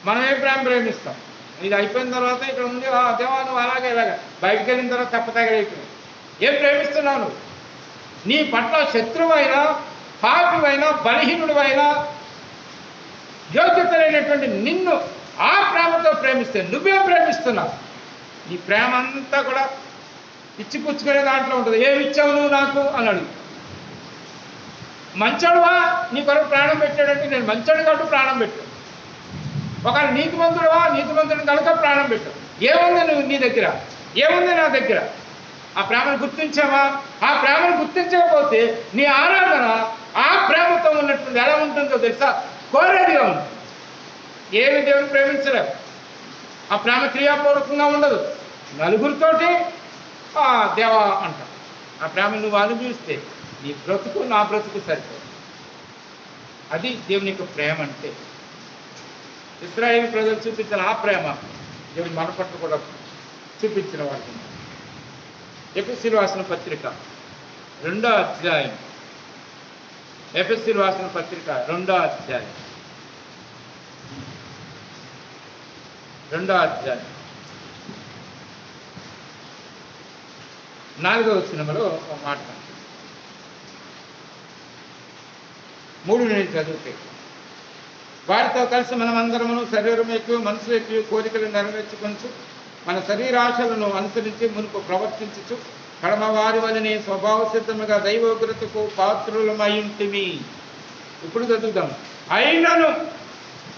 మనం ఏ ప్రేమ ప్రేమిస్తాం? ఇది అయిపోయిన తర్వాత ఇక్కడ ఉంది దేవా నువ్వు అలాగే ఇలాగా బయటకు వెళ్ళిన తర్వాత తప్పతగలైపోయింది. ఏం ప్రేమిస్తున్నావు నువ్వు? నీ పట్ల శత్రువైనా, పాపివైనా, బలహీనుడివైనా, యోగ్యత లేనటువంటి నిన్ను ఆ ప్రేమతో ప్రేమిస్తే నువ్వేం ప్రేమిస్తున్నావు? నీ ప్రేమ అంతా కూడా ఇచ్చిపుచ్చుకునే దాంట్లో ఉంటుంది. ఏమి ఇచ్చావు నువ్వు నాకు అని అడుగు. మంచోడువా, నీ కొరకు ప్రాణం పెట్టాడంటే నేను మంచోడు కాబట్టి ప్రాణం పెట్టాను. ఒకవేళ నీతిమంతుడువా, నీతిమంతుడిని కనుక ప్రాణం పెట్టావు. ఏముంది నువ్వు నీ దగ్గర, ఏముంది నా దగ్గర? ఆ ప్రేమను గుర్తించావా? ఆ ప్రేమను గుర్తించకపోతే నీ ఆరాధన ఆ ప్రేమతో ఉన్నటువంటి ఎలా ఉంటుందో తెలుసా? కోరేదిగా ఉంటుంది. ఏమి దేవుని ప్రేమించలేవు. ఆ ప్రేమ క్రియాపూర్వకంగా ఉండదు. నలుగురితోటి దేవా అంటాం. ఆ ప్రేమ నువ్వు అనుభవిస్తే నీ బ్రతుకు నా బ్రతుకు సరిపోదు. అది దేవుని యొక్క ప్రేమ అంటే. ఇశ్రాయేలు ప్రజలు చూపించిన ఆ ప్రేమ దేవుని మన పట్ల కూడా చూపించిన వాడు. ఎఫెసీయులకు రాసిన పత్రిక 2వ అధ్యాయం. ఎఫెసీయులకు రాసిన పత్రిక 2వ అధ్యాయం. 2వ అధ్యాయం 4వ వచనంలో ఒక మాట 3 నేను చదివితే, వారితో కలిసి మనమందరము శరీరం ఎక్కువ మనసు ఎక్కువ కోరికలు నెరవేర్చుకొంచు మన శరీరాశలను అనుసరించి మునుపు ప్రవర్తించుచు కడమ వారి వలనే స్వభావ సిద్ధముగా దైవోగ్రతకు పాత్రులమైంటిమి. ఇప్పుడు చదువుదాం. అయినను,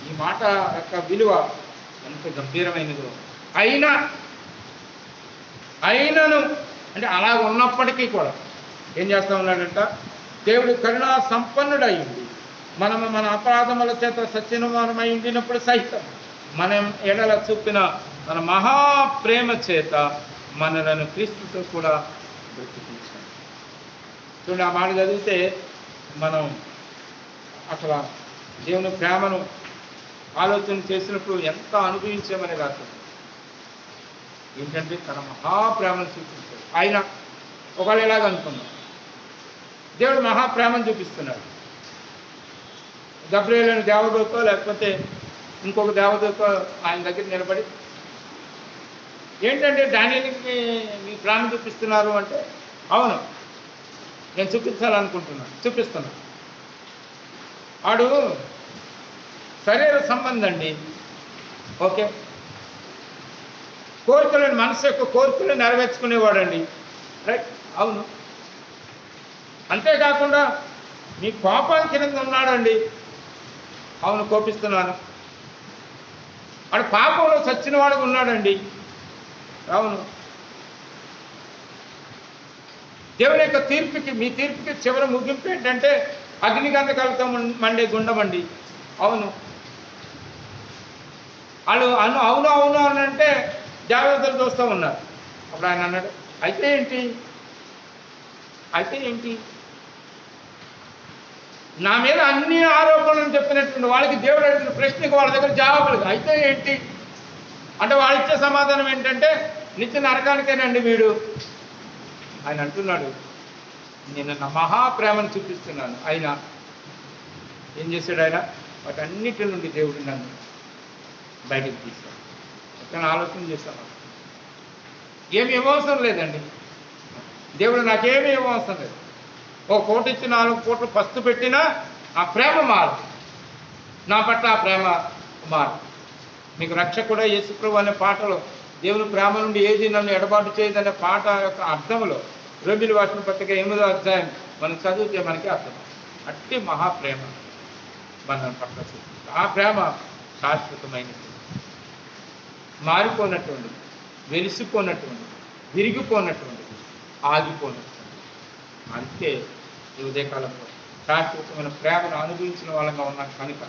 ఈ మాట యొక్క విలువ ఎంత గంభీరమైనదో. అయినను అంటే అలా ఉన్నప్పటికీ కూడా ఏం చేస్తా ఉన్నాడంట? దేవుడు కరుణా సంపన్నుడయింది మనము మన అపరాధముల చేత సత్యనుమానమై ఉండినప్పుడు సహితం మనం ఎడల చూపిన మన మహాప్రేమ చేత మనలను క్రీస్తుతో కూడా బ్రతికించాం. చూడండి, ఆ మాట చదివితే మనం అసలు దేవుని ప్రేమను ఆలోచన చేసినప్పుడు ఎంత అనుభవించామనేది అర్థం. ఏంటంటే తన మహాప్రేమను చూపించాడు. ఆయన ఒకవేళ ఎలాగనుకున్నాం, దేవుడు మహాప్రేమను చూపిస్తున్నాడు. గబ్రియేలు దేవదూతో లేకపోతే ఇంకొక దేవదూతో ఆయన దగ్గర నిలబడి, ఏంటంటే డానియేలుకి మీ ప్రేమ చూపిస్తున్నారు అంటే, అవును నేను చూపిస్తున్నాను. వాడు శరీర సంబంధం అండి. ఓకే, కోరికలను మనసు యొక్క కోరికలను నెరవేర్చుకునేవాడండి. రైట్, అవును. అంతేకాకుండా మీ కోపానికి కింద ఉన్నాడండి. అవును, కోపిస్తున్నాను. వాడు పాపంలో చచ్చిన వాడుగా ఉన్నాడండి. అవును. దేవుని యొక్క తీర్పుకి, మీ తీర్పుకి చివరి ముగింపు ఏంటంటే అగ్నిగంధకాలతో మండే గుండమండి. అవును. వాళ్ళు అవును అని అంటే జాగ్రత్తలు చూస్తూ ఉన్నారు. అప్పుడు ఆయన అన్నాడు, అయితే ఏంటి నా మీద అన్ని ఆరోపణలు చెప్పినటువంటి వాళ్ళకి దేవుడు అడిగిన ప్రశ్నకు వాళ్ళ దగ్గర జవాబులు అయితే ఏంటి అంటే వాళ్ళు ఇచ్చే సమాధానం ఏంటంటే నిత్య నరకానికేనండి వీడు. ఆయన అంటున్నాడు, నేను నా మహాప్రేమను చూపిస్తున్నాను. ఆయన ఏం చేశాడు? ఆయన వాటన్నిటి నుండి దేవుడు నన్ను బయటకు తీశాడు. ఎక్కడ ఆలోచన చేశాను, ఏమి ఇవ్వవసరం లేదండి. దేవుడు నాకేమీ ఇవ్వవసరం లేదు. 1 కోటి ఇచ్చి 4 కోట్లు పస్తు పెట్టినా ఆ ప్రేమ మారు, నా పట్ల ఆ ప్రేమ మారు. మీకు రక్షకుడు యేసుప్రభువు అనే పాటలో దేవుని ప్రేమ నుండి ఏది నన్ను ఎడబాటు చేయదనే పాట యొక్క అర్థంలో రోమిలికి రాసిన పత్రిక 8వ అధ్యాయం మనం చదివితే మనకి అర్థం. అట్టి మహాప్రేమ మన పట్ల చూస్తుంది. ఆ ప్రేమ శాశ్వతమైనది, మారిపోనటువంటిది, వెలిసిపోనటువంటిది, విరిగిపోనటువంటిది, ఆగిపోనటువంటిది. అందుకే ఈ ఉదయకాలంలో శాశ్వతమైన ప్రేమను అనుభవించిన వాళ్ళంగా ఉన్నాం కనుక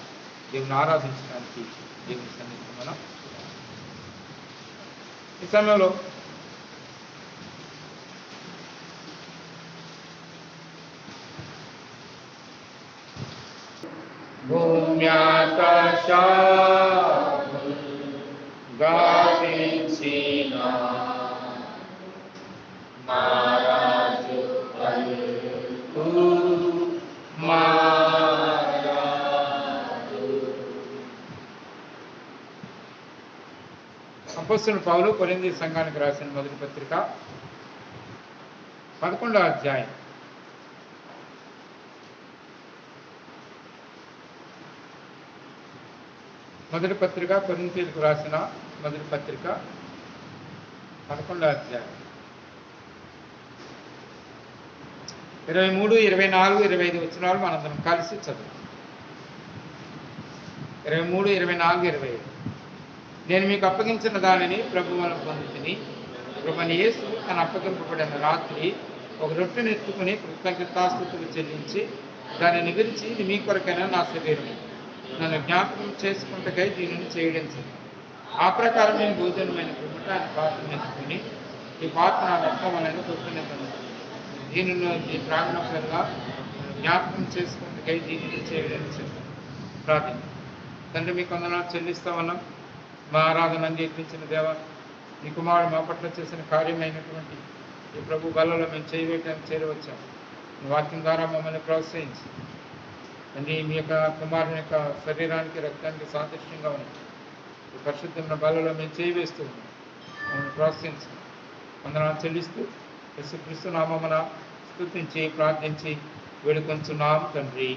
దేవుని ఆరాధించడానికి దేవుని సన్నిధిలో మనం ఈ సమయంలో భూమ్యాకాశ గావించిన అపోస్తలుడైన పౌలు కొరింథీ సంఘానికి రాసిన మొదటి పత్రిక 11వ అధ్యాయం. మొదటి పత్రిక కొరింథీయులకు రాసిన మొదటి పత్రిక 11వ అధ్యాయం 23, 24, 25 వచనాలు మనందరం కలిసి చదువు. 23, 24, 25. నేను మీకు అప్పగించిన దానిని ప్రభువు వలన పొందితిని. ప్రభువైన యేసు తను అప్పగింపబడిన రాత్రి ఒక రొట్టెను ఎత్తుకుని కృతజ్ఞతాస్తుతులు చెల్లించి దానిని విరిచి, ఇది మీ కొరకైన నా శరీరం, నన్ను జ్ఞాపకం చేసుకుంటకై దీనిని చేయడించింది. ఆ ప్రకారం నేను భోజనమైన పిమ్మట ఆయన పాత్రను ఎత్తుకుని, ఈ పాత్ర నా రక్తం వలన కృతజ్ఞతను దీనిలో ఈ ప్రాంగణంగా జ్ఞాపకం చేసుకుంటకై దీనిని చేయడించింది. ప్రార్థన. తండ్రి, మీ వందనాలు చెల్లిస్తా ఉన్నాం. మా ఆరాధన అంగీకరించిన దేవ, మీ కుమారుడు మా పట్ల చేసిన కార్యమైనటువంటి ఈ ప్రభు బలలో మేము చేయవేయటానికి చేరవచ్చాం. మీ వాక్యం ద్వారా మమ్మల్ని ప్రోత్సహించి తండ్రి, మీ యొక్క కుమారుని యొక్క శరీరానికి రక్తానికి సాదృశ్యంగా ఉంది ఈ పరిశుద్ధమైన బలలో మేము చేయవేస్తూ ఉన్నాం. మమ్మల్ని ప్రోత్సహించి వందనాలు చెల్లిస్తూ యేసుక్రీస్తు నామమున స్తుతించి ప్రార్థించి వేడుకొంచున్నాం తండ్రి.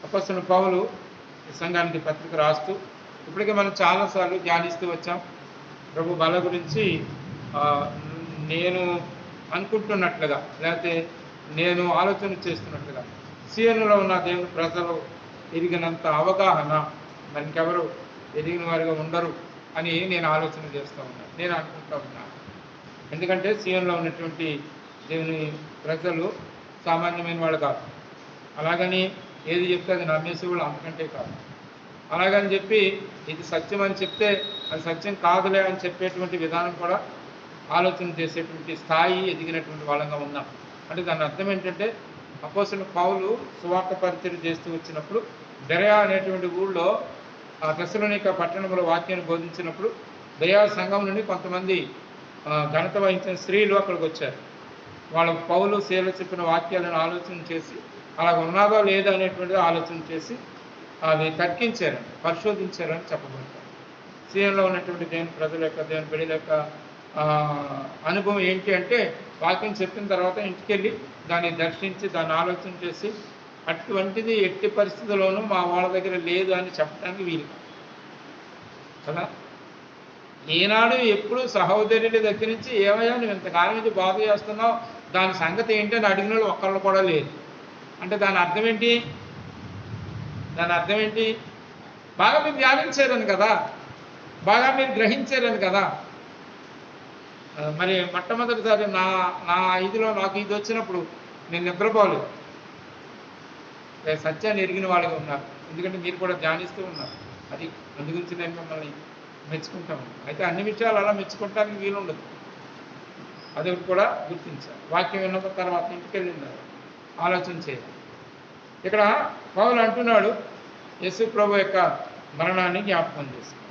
అపోస్తలుడైన పౌలు ఈ సంఘానికి పత్రిక రాస్తూ ఇప్పటికే మనం చాలాసార్లు ధ్యానిస్తూ వచ్చాం. ప్రభు బల గురించి నేను అనుకుంటున్నట్లుగా, లేకపోతే నేను ఆలోచన చేస్తున్నట్లుగా సీఎన్లో ఉన్న దేవుని ప్రజలు ఎరిగినంత అవగాహన మనకెవరు ఎరిగిన వారిగా ఉండరు అని నేను ఆలోచన చేస్తూ ఉన్నాను, నేను అనుకుంటూ ఉన్నాను. ఎందుకంటే సీఎన్లో ఉన్నటువంటి దేవుని ప్రజలు సామాన్యమైన వాళ్ళు కాదు. అలాగని ఏది చెప్తే అది నమ్మేసి వాళ్ళు అంతకంటే కాదు. అలాగని చెప్పి ఇది సత్యం అని చెప్తే అది సత్యం కాదులే అని చెప్పేటువంటి విధానం కూడా ఆలోచన చేసేటువంటి స్థాయి ఎదిగినటువంటి వాళ్ళంగా ఉన్నాం. అంటే దాని అర్థం ఏంటంటే, అపోస్తలుడైన పౌలు సువార్త పరిచర్య చేస్తూ వచ్చినప్పుడు బెరయ అనేటువంటి ఊళ్ళో తెస్సలోనిక పట్టణంలో వాక్యాన్ని బోధించినప్పుడు బెరయ సంఘం నుండి కొంతమంది ఘనత వహించిన స్త్రీలు అక్కడికి వచ్చారు. వాళ్ళ పౌలు శీల చెప్పిన వాక్యాలను ఆలోచన చేసి అలాగ ఉన్నాదో లేదా అనేటువంటిది ఆలోచన చేసి అవి తర్కించారని, పరిశోధించారని చెప్పబడతారు. సీఎంలో ఉన్నటువంటి దేవుని ప్రజల యొక్క, దేవుని బిడ్డల యొక్క అనుభవం ఏంటి అంటే, వాక్యం చెప్పిన తర్వాత ఇంటికి వెళ్ళి దాన్ని దర్శించి దాన్ని ఆలోచన చేసి అటువంటిది ఎట్టి పరిస్థితుల్లోనూ మా వాళ్ళ దగ్గర లేదు అని చెప్పడానికి వీలు కదా. ఈనాడు ఎప్పుడు సహోదరుల దగ్గర నుంచి ఏమయ్యా నువ్వు ఇంతకాలం ఇది బాధ చేస్తున్నావు, దాని సంగతి ఏంటి అని అడిగిన వాళ్ళు ఒక్కళ్ళు కూడా లేదు. అంటే దాని అర్థం ఏంటి? దాని అర్థం ఏంటి? బాగా మీరు ధ్యానించారని కదా, బాగా మీరు గ్రహించారని కదా. మరి మొట్టమొదటిసారి నా ఇదిలో నాకు ఇది వచ్చినప్పుడు నేను నిద్రపోలేదు. సత్యాన్ని ఎరిగిన వాళ్ళగా ఉన్నారు, ఎందుకంటే మీరు కూడా ధ్యానిస్తూ ఉన్నారు. అది అందుగురించి నేను మిమ్మల్ని మెచ్చుకుంటాను. అయితే అన్ని విషయాలు అలా మెచ్చుకోవటానికి వీలుండదు, అదొకటి కూడా గుర్తించాలి. వాక్యం విన్న తర్వాత ఇంటికి వెళ్ళినారు ఆలోచన చేయాలి. ఇక్కడ పౌలు అంటున్నాడు, యేసు ప్రభు యొక్క మరణాన్ని జ్ఞాపకం చేసుకో.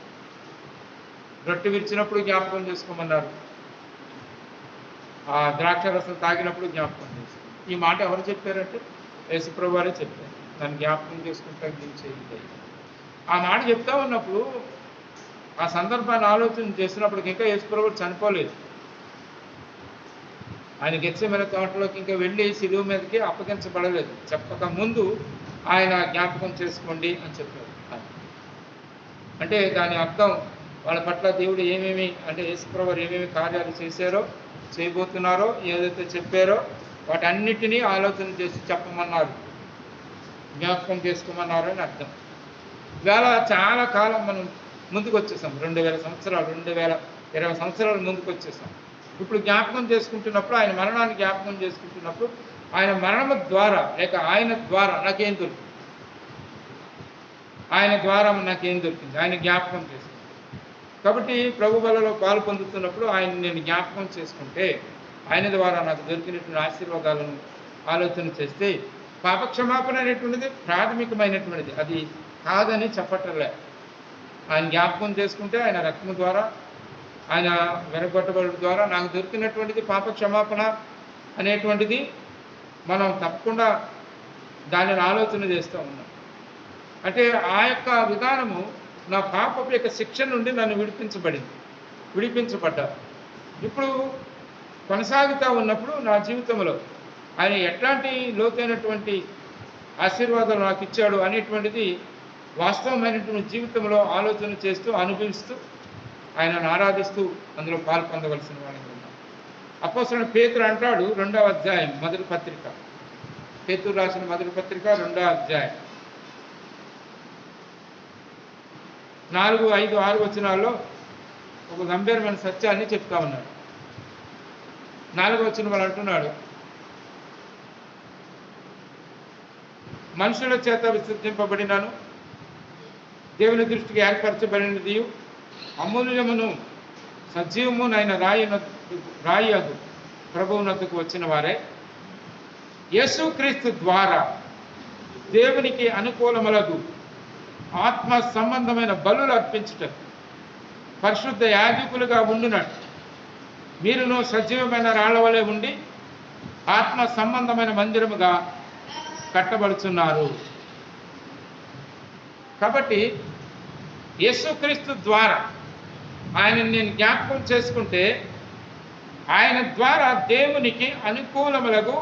రొట్టె విరిచినప్పుడు జ్ఞాపకం చేసుకోమన్నారు, ఆ ద్రాక్షరసం తాగినప్పుడు జ్ఞాపకం చేసుకో. ఈ మాట ఎవరు చెప్పారంటే యేసు ప్రభు వారే చెప్పారు, దాన్ని జ్ఞాపకం చేసుకుంటా చేయాలి. ఆ మాట చెప్తా ఉన్నప్పుడు ఆ సందర్భాన్ని ఆలోచన చేసినప్పటికి ఇంకా యేసు ప్రభు చనిపోలేదు. ఆయన గెత్సేమనే తోటలోకి ఇంకా వెళ్ళి శిలువ మీదకి అప్పగించబడలేదు. చెప్పక ముందు ఆయన జ్ఞాపకం చేసుకోండి అని చెప్పారు. అంటే దాని అర్థం వాళ్ళ పట్ల దేవుడు ఏమేమి, అంటే యేసుప్రభు ఏమేమి కార్యాలు చేశారో, చేయబోతున్నారో, ఏదైతే చెప్పారో వాటన్నిటినీ ఆలోచన చేసి చెప్పమన్నారు, జ్ఞాపకం చేసుకోమన్నారు అని అర్థం. ఇవాళ చాలా కాలం మనం ముందుకు వచ్చేసాం, 2000 సంవత్సరాలు, 2020 సంవత్సరాలు ముందుకు వచ్చేసాం. ఇప్పుడు జ్ఞాపకం చేసుకుంటున్నప్పుడు, ఆయన మరణాన్ని జ్ఞాపకం చేసుకుంటున్నప్పుడు, ఆయన మరణం ద్వారా లేక ఆయన ద్వారా నాకేం దొరికింది, ఆయన ద్వారా నాకేం దొరికింది, ఆయన జ్ఞాపకం చేసుకుంది. కాబట్టి ప్రభు బలలో పాలు పొందుతున్నప్పుడు ఆయన నేను జ్ఞాపకం చేసుకుంటే, ఆయన ద్వారా నాకు దొరికినటువంటి ఆశీర్వాదాలను ఆలోచన చేస్తే, పాపక్షమాపణ అనేటువంటిది ప్రాథమికమైనటువంటిది, అది కాదని చెప్పటంలే. ఆయన జ్ఞాపకం చేసుకుంటే, ఆయన రక్తం ద్వారా, ఆయన వెనగొట్టబడి ద్వారా నాకు దొరికినటువంటిది పాపక్షమాపణ అనేటువంటిది మనం తప్పకుండా దానిని ఆలోచన చేస్తూ ఉన్నాం. అంటే ఆ యొక్క విధానము నా పాపపు యొక్క శిక్ష నుండి నన్ను విడిపించబడ్డా. ఇప్పుడు కొనసాగుతూ ఉన్నప్పుడు నా జీవితంలో ఆయన ఎట్లాంటి లోతైనటువంటి ఆశీర్వాదాలు నాకు ఇచ్చాడు అనేటువంటిది వాస్తవమైనటువంటి జీవితంలో ఆలోచన చేస్తూ అనుభవిస్తూ ఆయనను ఆరాధిస్తూ అందులో పాల్పొందవలసిన వాళ్ళని ఉన్నాం. అపోస్తలుడైన పేతురు అంటాడు 2వ అధ్యాయం మొదటి పత్రిక, పేతురు రాసిన మొదటి పత్రిక 2వ అధ్యాయం 4, 5, 6 వచనాల్లో ఒక గంభీరమైన సత్యాన్ని చెప్తా ఉన్నాడు. 4వ వచనం వాళ్ళు అంటున్నాడు, మనుషుల చేత విసర్జింపబడినాను, దేవుని దృష్టికి ఏర్పరచబడినది అమూల్యమును సజీవమునైన రాయి అగు ప్రభువునకు వచ్చిన వారే యేసుక్రీస్తు ద్వారా దేవునికి అనుకూలములకు ఆత్మ సంబంధమైన బలులు అర్పించుట పరిశుద్ధ యాజకులుగా ఉండునట్టు మీరును సజీవమైన రాళ్ల వలె ఉండి ఆత్మ సంబంధమైన మందిరముగా కట్టబడుచున్నారు. కాబట్టి యేసుక్రీస్తు ద్వారా ఆయనను నేను జ్ఞాపకం చేసుకుంటే ఆయన ద్వారా దేవునికి అనుకూలములకు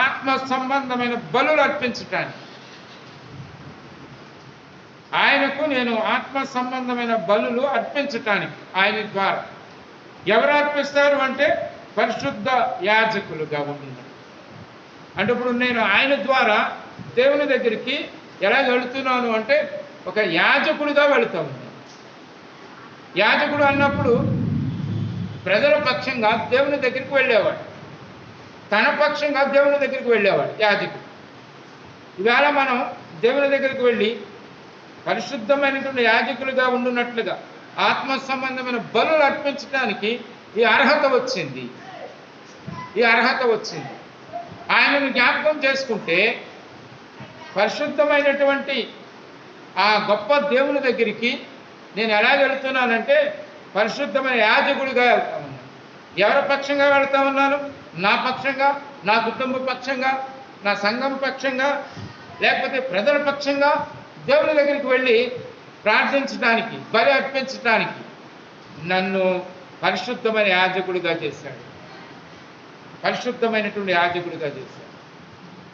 ఆత్మ సంబంధమైన బలులు అర్పించటానికి ఆయనకు నేను ఆత్మ సంబంధమైన బలులు అర్పించటానికి ఆయన ద్వారా ఎవరు అర్పిస్తారు అంటే పరిశుద్ధ యాజకులుగా ఉంటున్నారు. అంటే ఇప్పుడు నేను ఆయన ద్వారా దేవుని దగ్గరికి ఎలా వెళుతున్నాను అంటే ఒక యాజకుడిగా వెళుతూ ఉన్నాను. యాజకుడు అన్నప్పుడు ప్రజల పక్షంగా దేవుని దగ్గరికి వెళ్ళేవాడు, తన పక్షంగా దేవుని దగ్గరికి వెళ్ళేవాడు యాజకుడు. ఇవాళ మనం దేవుని దగ్గరికి వెళ్ళి పరిశుద్ధమైనటువంటి యాజకులుగా ఉండున్నట్లుగా ఆత్మ సంబంధమైన బలులు అర్పించడానికి ఈ అర్హత వచ్చింది. ఆయనను జ్ఞాపకం చేసుకుంటే పరిశుద్ధమైనటువంటి ఆ గొప్ప దేవుని దగ్గరికి నేను ఎలా వెళుతున్నానంటే పరిశుద్ధమైన యాజకుడిగా వెళ్తా ఉన్నాను. ఎవరి పక్షంగా వెళ్తా ఉన్నాను? నా పక్షంగా, నా కుటుంబ పక్షంగా, నా సంఘం పక్షంగా, లేకపోతే ప్రజల పక్షంగా దేవుని దగ్గరికి వెళ్ళి ప్రార్థించడానికి, బలి అర్పించడానికి నన్ను పరిశుద్ధమైన యాజకుడిగా చేశాడు.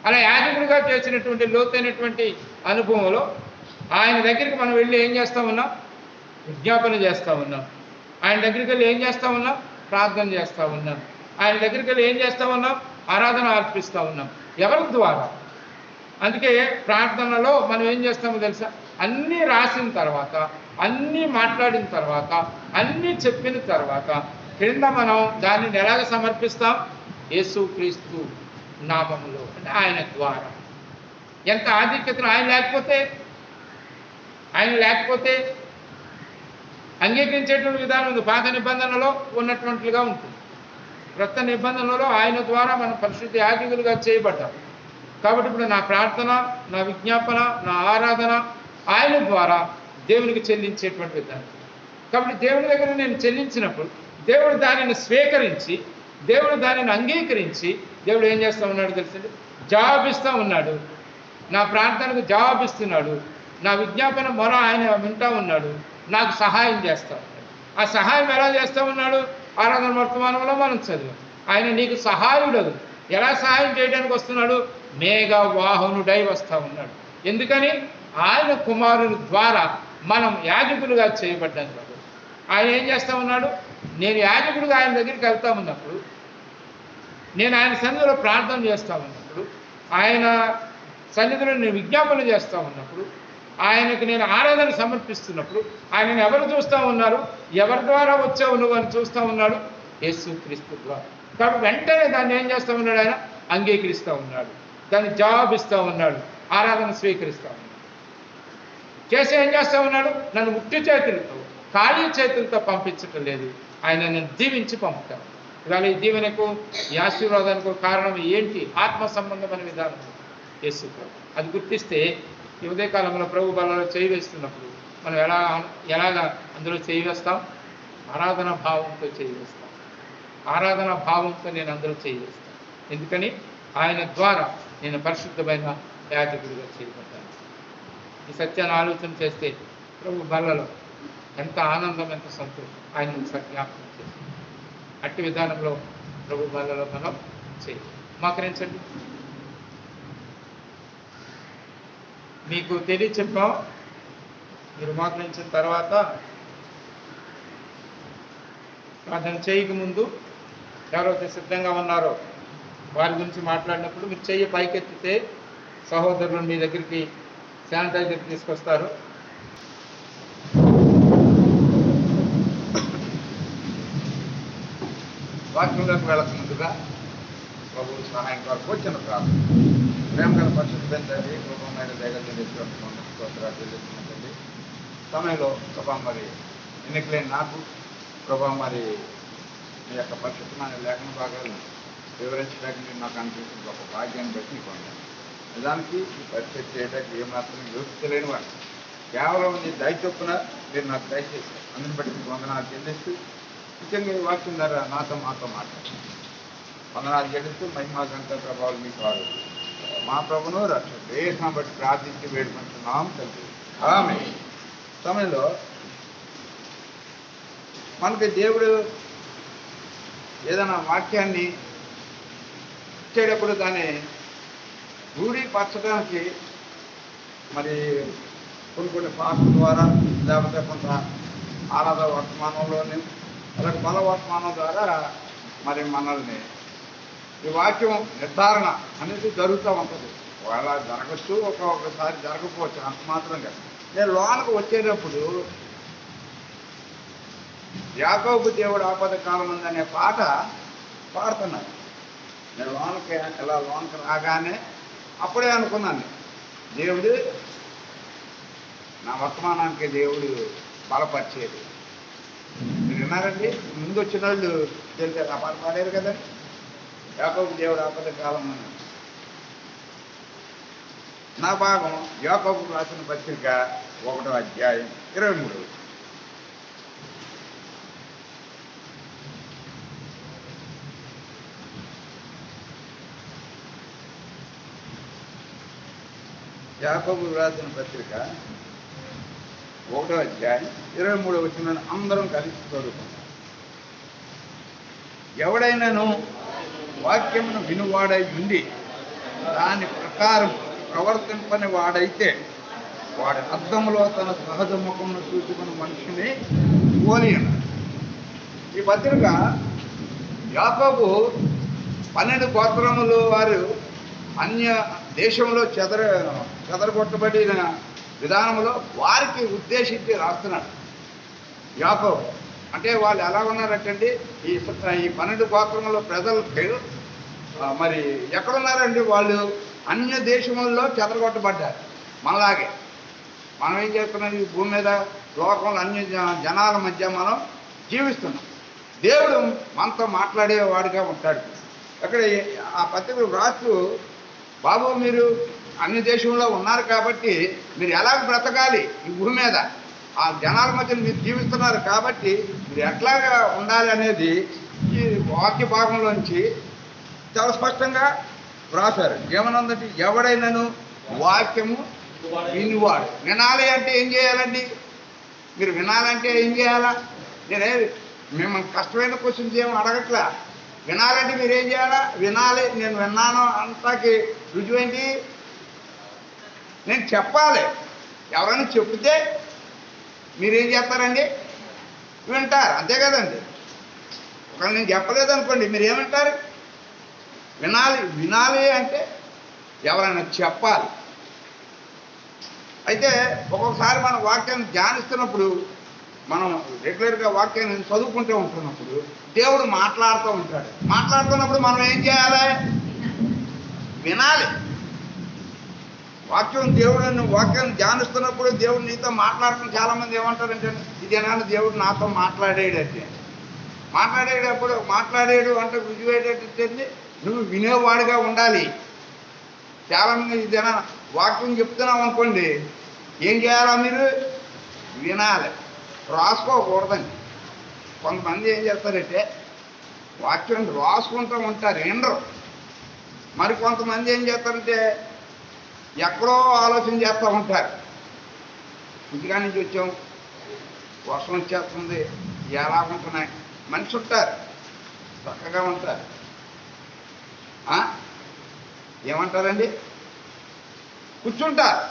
అలా యాజకుడిగా చేసినటువంటి లోతైనటువంటి అనుభవంలో ఆయన దగ్గరికి మనం వెళ్ళి ఏం చేస్తూ ఉన్నాం? విజ్ఞాపన చేస్తూ ఉన్నాం. ఆయన దగ్గరికి వెళ్ళి ఏం చేస్తూ ఉన్నాం? ప్రార్థన చేస్తూ ఉన్నాం. ఆయన దగ్గరికి వెళ్ళి ఏం చేస్తూ ఉన్నాం? ఆరాధన అర్పిస్తూ ఉన్నాం. ఎవరి ద్వారా? అందుకే ప్రార్థనలో మనం ఏం చేస్తామో తెలుసా? అన్నీ రాసిన తర్వాత, అన్నీ మాట్లాడిన తర్వాత, అన్నీ చెప్పిన తర్వాత క్రింద మనం దానిని ఎలాగ సమర్పిస్తాం? యేసుక్రీస్తు నామములో, అంటే ఆయన ద్వారా. ఎంత ఆధిక్యతను ఆయన లేకపోతే అంగీకరించేటువంటి విధానం ఉంది. పాత నిబంధనలో ఉన్నటువంటిగా ఉంటుంది. క్రొత్త నిబంధనలో ఆయన ద్వారా మనం పరిశుద్ధ యాజకులుగా చేయబడ్డాం. కాబట్టి ఇప్పుడు నా ప్రార్థన, నా విజ్ఞాపన, నా ఆరాధన ఆయన ద్వారా దేవునికి చెల్లించేటువంటి విధానం. కాబట్టి దేవుని దగ్గర నేను చెల్లించినప్పుడు దేవుడు దానిని స్వీకరించి, దేవుడు దానిని అంగీకరించి, దేవుడు ఏం చేస్తూ ఉన్నాడు తెలుసండి? జవాబిస్తూ ఉన్నాడు. నా ప్రార్థనకు జవాబిస్తున్నాడు. నా విజ్ఞాపన మొర ఆయన వింటూ ఉన్నాడు. నాకు సహాయం చేస్తూ ఉన్నాడు. ఆ సహాయం ఎలా చేస్తూ ఉన్నాడు? ఆరాధన వర్తమానంలో మనం చదివాం. ఆయన నీకు సహాయుడు. ఎలా సహాయం చేయడానికి వస్తున్నాడు? మేఘవాహనుడై వస్తూ ఉన్నాడు. ఎందుకని? ఆయన కుమారుని ద్వారా మనం యాజకులుగా చేయబడ్డాం కాబట్టి. ఆయన ఏం చేస్తూ ఉన్నాడు? నేను యాజకుడిగా ఆయన దగ్గరికి వెళ్తా ఉన్నప్పుడు, నేను ఆయన సన్నిధిలో ప్రార్థన చేస్తూ ఉన్నప్పుడు, ఆయన సన్నిధిలో నేను విజ్ఞాపన చేస్తూ ఉన్నప్పుడు, ఆయనకు నేను ఆరాధన సమర్పిస్తున్నప్పుడు ఆయనను ఎవరు చూస్తూ ఉన్నారు? ఎవరి ద్వారా వచ్చావు నువ్వు అని చూస్తూ ఉన్నాడు? యేసుక్రీస్తు ద్వారా. కాబట్టి వెంటనే దాన్ని ఏం చేస్తూ ఉన్నాడు? ఆయన అంగీకరిస్తూ ఉన్నాడు. దాన్ని జవాబిస్తూ ఉన్నాడు. ఆరాధన స్వీకరిస్తూ ఉన్నాడు. చేసి ఏం చేస్తూ ఉన్నాడు? నన్ను ముట్టి చేతులతో, ఖాళీ చేతులతో పంపించటం లేదు. ఆయన నన్ను దీవించి పంపుతాడు. ఇవాళ ఈ దీవెనకు, ఈ ఆశీర్వాదానికి కారణం ఏంటి? ఆత్మ సంబంధమైన విధానం యేసు. అది గుర్తిస్తే ఈ ఉదయకాలంలో ప్రభు బలలో చేయి వేస్తున్నప్పుడు మనం ఎలాగా అందులో చేయి వేస్తాం? ఆరాధన భావంతో చేయి వేస్తాం. ఆరాధన భావంతో నేను అందులో చేయి వేస్తాను. ఎందుకని? ఆయన ద్వారా నేను పరిశుద్ధమైన యాజకుడిగా చేయబడ్డాను. ఈ సత్యాన్ని ఆలోచన చేస్తే ప్రభు బల్లలో ఎంత ఆనందం, ఎంత సంతోషం ఆయన ఒకసారి జ్ఞాపకం చేసి అట్టి విధానంలో ప్రభు బల్లలో మనం చేయాలి. మోకరించండి. మీకు తెలియచెప్పాం. మీరు మోకరించిన తర్వాత ప్రార్థన చేయకముందు ఎవరైతే సిద్ధంగా ఉన్నారో వారి గురించి మాట్లాడినప్పుడు మీరు చెయ్యి పైకెత్తితే సహోదరులు మీ దగ్గరికి శానిటైజర్ తీసుకొస్తారు. వాక్యంలోకి వెళ్ళక ముందుగా ప్రభువు సహాయం కొరకు వచ్చిన ప్రార్థన. ప్రేమ గల పరిశుద్ధమైన తండ్రి, కృపమైన దయగల స్తోత్రాలు చెల్లిస్తున్నదండి. సమయంలో ప్రభా మరి ఎన్నికలేని నాకు ప్రభా మరి మీ యొక్క పరిశుద్ధమైన లేఖన భాగాలను వివరించడానికి మీరు నాకు అనిపిస్తుంది గొప్ప భాగ్యాన్ని బట్టి మీకు ఉన్నాను. నిజానికి ఈ పరిచయం చేయడానికి ఏమాత్రం యోచించలేని వాడిని. కేవలం నీ దయ చొప్పున మీరు నాకు దయచేసి అందుని బట్టి మీకు వందనాలు చెల్లిస్తూ ముఖ్యంగా ఈ వాక్యం ద్వారా మాతో మాట్లాడు వందనాలు చెల్లిస్తూ మహిమా గంట ప్రభావాలు మీకు వారు మా ప్రభును రక్షణ దేశం బట్టి ప్రార్థించి వేడుకుంటున్నాం తండ్రి. ఆమె సమయంలో మనకి దేవుడు ఏదైనా వాక్యాన్ని ఇచ్చేటప్పుడు దాన్ని రూఢీపరచడానికి మరి కొన్ని పాటల ద్వారా లేకపోతే కొంత ఆరాధ వర్తమానంలోని అలాంటి బల వర్తమానం ద్వారా మరి మనల్ని ఈ వాక్యం నిర్ధారణ అనేది జరుగుతూ ఉంటుంది. ఒకవేళ జరగచ్చు, ఒకసారి జరగకపోవచ్చు, అంత మాత్రంగా. నేను లోనకు వచ్చేటప్పుడు యాకోబు దేవుడు ఆపద కాలం అనే పాట పాడుతున్నాను. నేను లోనకి రాగానే అప్పుడే అనుకున్నాను, దేవుడు నా వర్తమానానికి దేవుడు బలపరిచేది. మీరు విన్నారండి, ముందు వచ్చిన వాళ్ళు తెలిసారు, ఆ పాట పాడారు కదండి. యాకోబు దేవుడు ఆపద కాలం అని నా భాగం యాకోబు రాసిన పత్రిక 1వ అధ్యాయం 23. యాకోబు రాసిన పత్రిక 1వ అధ్యాయం 23 వచ్చిన అందరం కలిసి చదువుకుంటాం. ఎవడైనాను వాక్యమును వినువాడై ఉండి దాని ప్రకారం ప్రవర్తింపని వాడైతే వాడి అర్థంలో తన సహజ ముఖమును చూసుకున్న మనిషిని పోలి అన్నాడు. ఈ పత్రిక యాకోబు 12 గోత్రములు వారు అన్య దేశంలో చెదరగొట్టబడిన విధానంలో వారికి ఉద్దేశించి రాస్తున్నాడు. యాకోబు అంటే వాళ్ళు ఎలా ఉన్నారంటండి, ఈ 12 గోత్రముల ప్రజలకి మరి ఎక్కడున్నారండి, వాళ్ళు అన్య దేశములలో చెదరగొట్టబడ్డారు. మనలాగే మనం ఏం చేస్తున్నాం, ఈ భూమి మీద లోకంలో అన్య జనాల మధ్య మనం జీవిస్తున్నాం. దేవుడు మనతో మాట్లాడేవాడిగా ఉంటాడు. అక్కడ ఆ పత్రికలు రాస్తూ, బాబు మీరు అన్ని దేశంలో ఉన్నారు కాబట్టి మీరు ఎలా బ్రతకాలి ఈ భూమి మీద, ఆ జనాల మధ్య మీరు జీవిస్తున్నారు కాబట్టి మీరు ఎట్లాగా ఉండాలి అనేది ఈ వాక్య భాగంలోంచి చాలా స్పష్టంగా రాశారు. ఏమనుందంటే, ఎవడైనాను వాక్యము వినివాడు. వినాలి అంటే ఏం చేయాలండి, మీరు వినాలంటే ఏం చేయాలా? నేనే మిమ్మల్ని కష్టమైన క్వశ్చన్స్ ఏమి అడగట్లా. వినాలంటే మీరు ఏం చేయాలా? వినాలి. నేను విన్నాను అంతాకి రుజువేంటి, నేను చెప్పాలి. ఎవరైనా చెప్తే మీరేం చేస్తారండి, వింటారు, అంతే కదండి. ఒకవేళ నేను చెప్పలేదనుకోండి, మీరు ఏమంటారు? వినాలి అంటే ఎవరైనా చెప్పాలి. అయితే ఒక్కొక్కసారి మన వాక్యాన్ని ధ్యానిస్తున్నప్పుడు, మనం రెగ్యులర్గా వాక్యాన్ని చదువుకుంటూ ఉంటున్నప్పుడు దేవుడు మాట్లాడుతూ ఉంటాడు. మాట్లాడుతున్నప్పుడు మనం ఏం చేయాలి? వినాలి. వాక్యాన్ని ధ్యానిస్తున్నప్పుడు దేవుడు నీతో మాట్లాడుతున్న చాలామంది ఏమంటారంటే, ఇదేనా దేవుడు నాతో మాట్లాడేటంటే. మాట్లాడేడు అంటే రుజువేటంటే నువ్వు వినేవాడిగా ఉండాలి. చాలామంది ఇదేనా వాక్యం చెప్తున్నాం అనుకోండి, ఏం చేయాలా? మీరు వినాలి, రాసుకోకూడదండి. కొంతమంది ఏం చేస్తారంటే వాక్యం రాసుకుంటూ ఉంటారు, వినరు. మరి కొంతమంది ఏం చేస్తారంటే ఎక్కడో ఆలోచన చేస్తూ ఉంటారు. ఇంటికా నుంచి వచ్చాం, వర్షం వచ్చేస్తుంది, ఎలా ఉంటున్నాయి, మనిషి ఉంటారు, చక్కగా ఉంటారు. ఏమంటారండి, కూర్చుంటారు,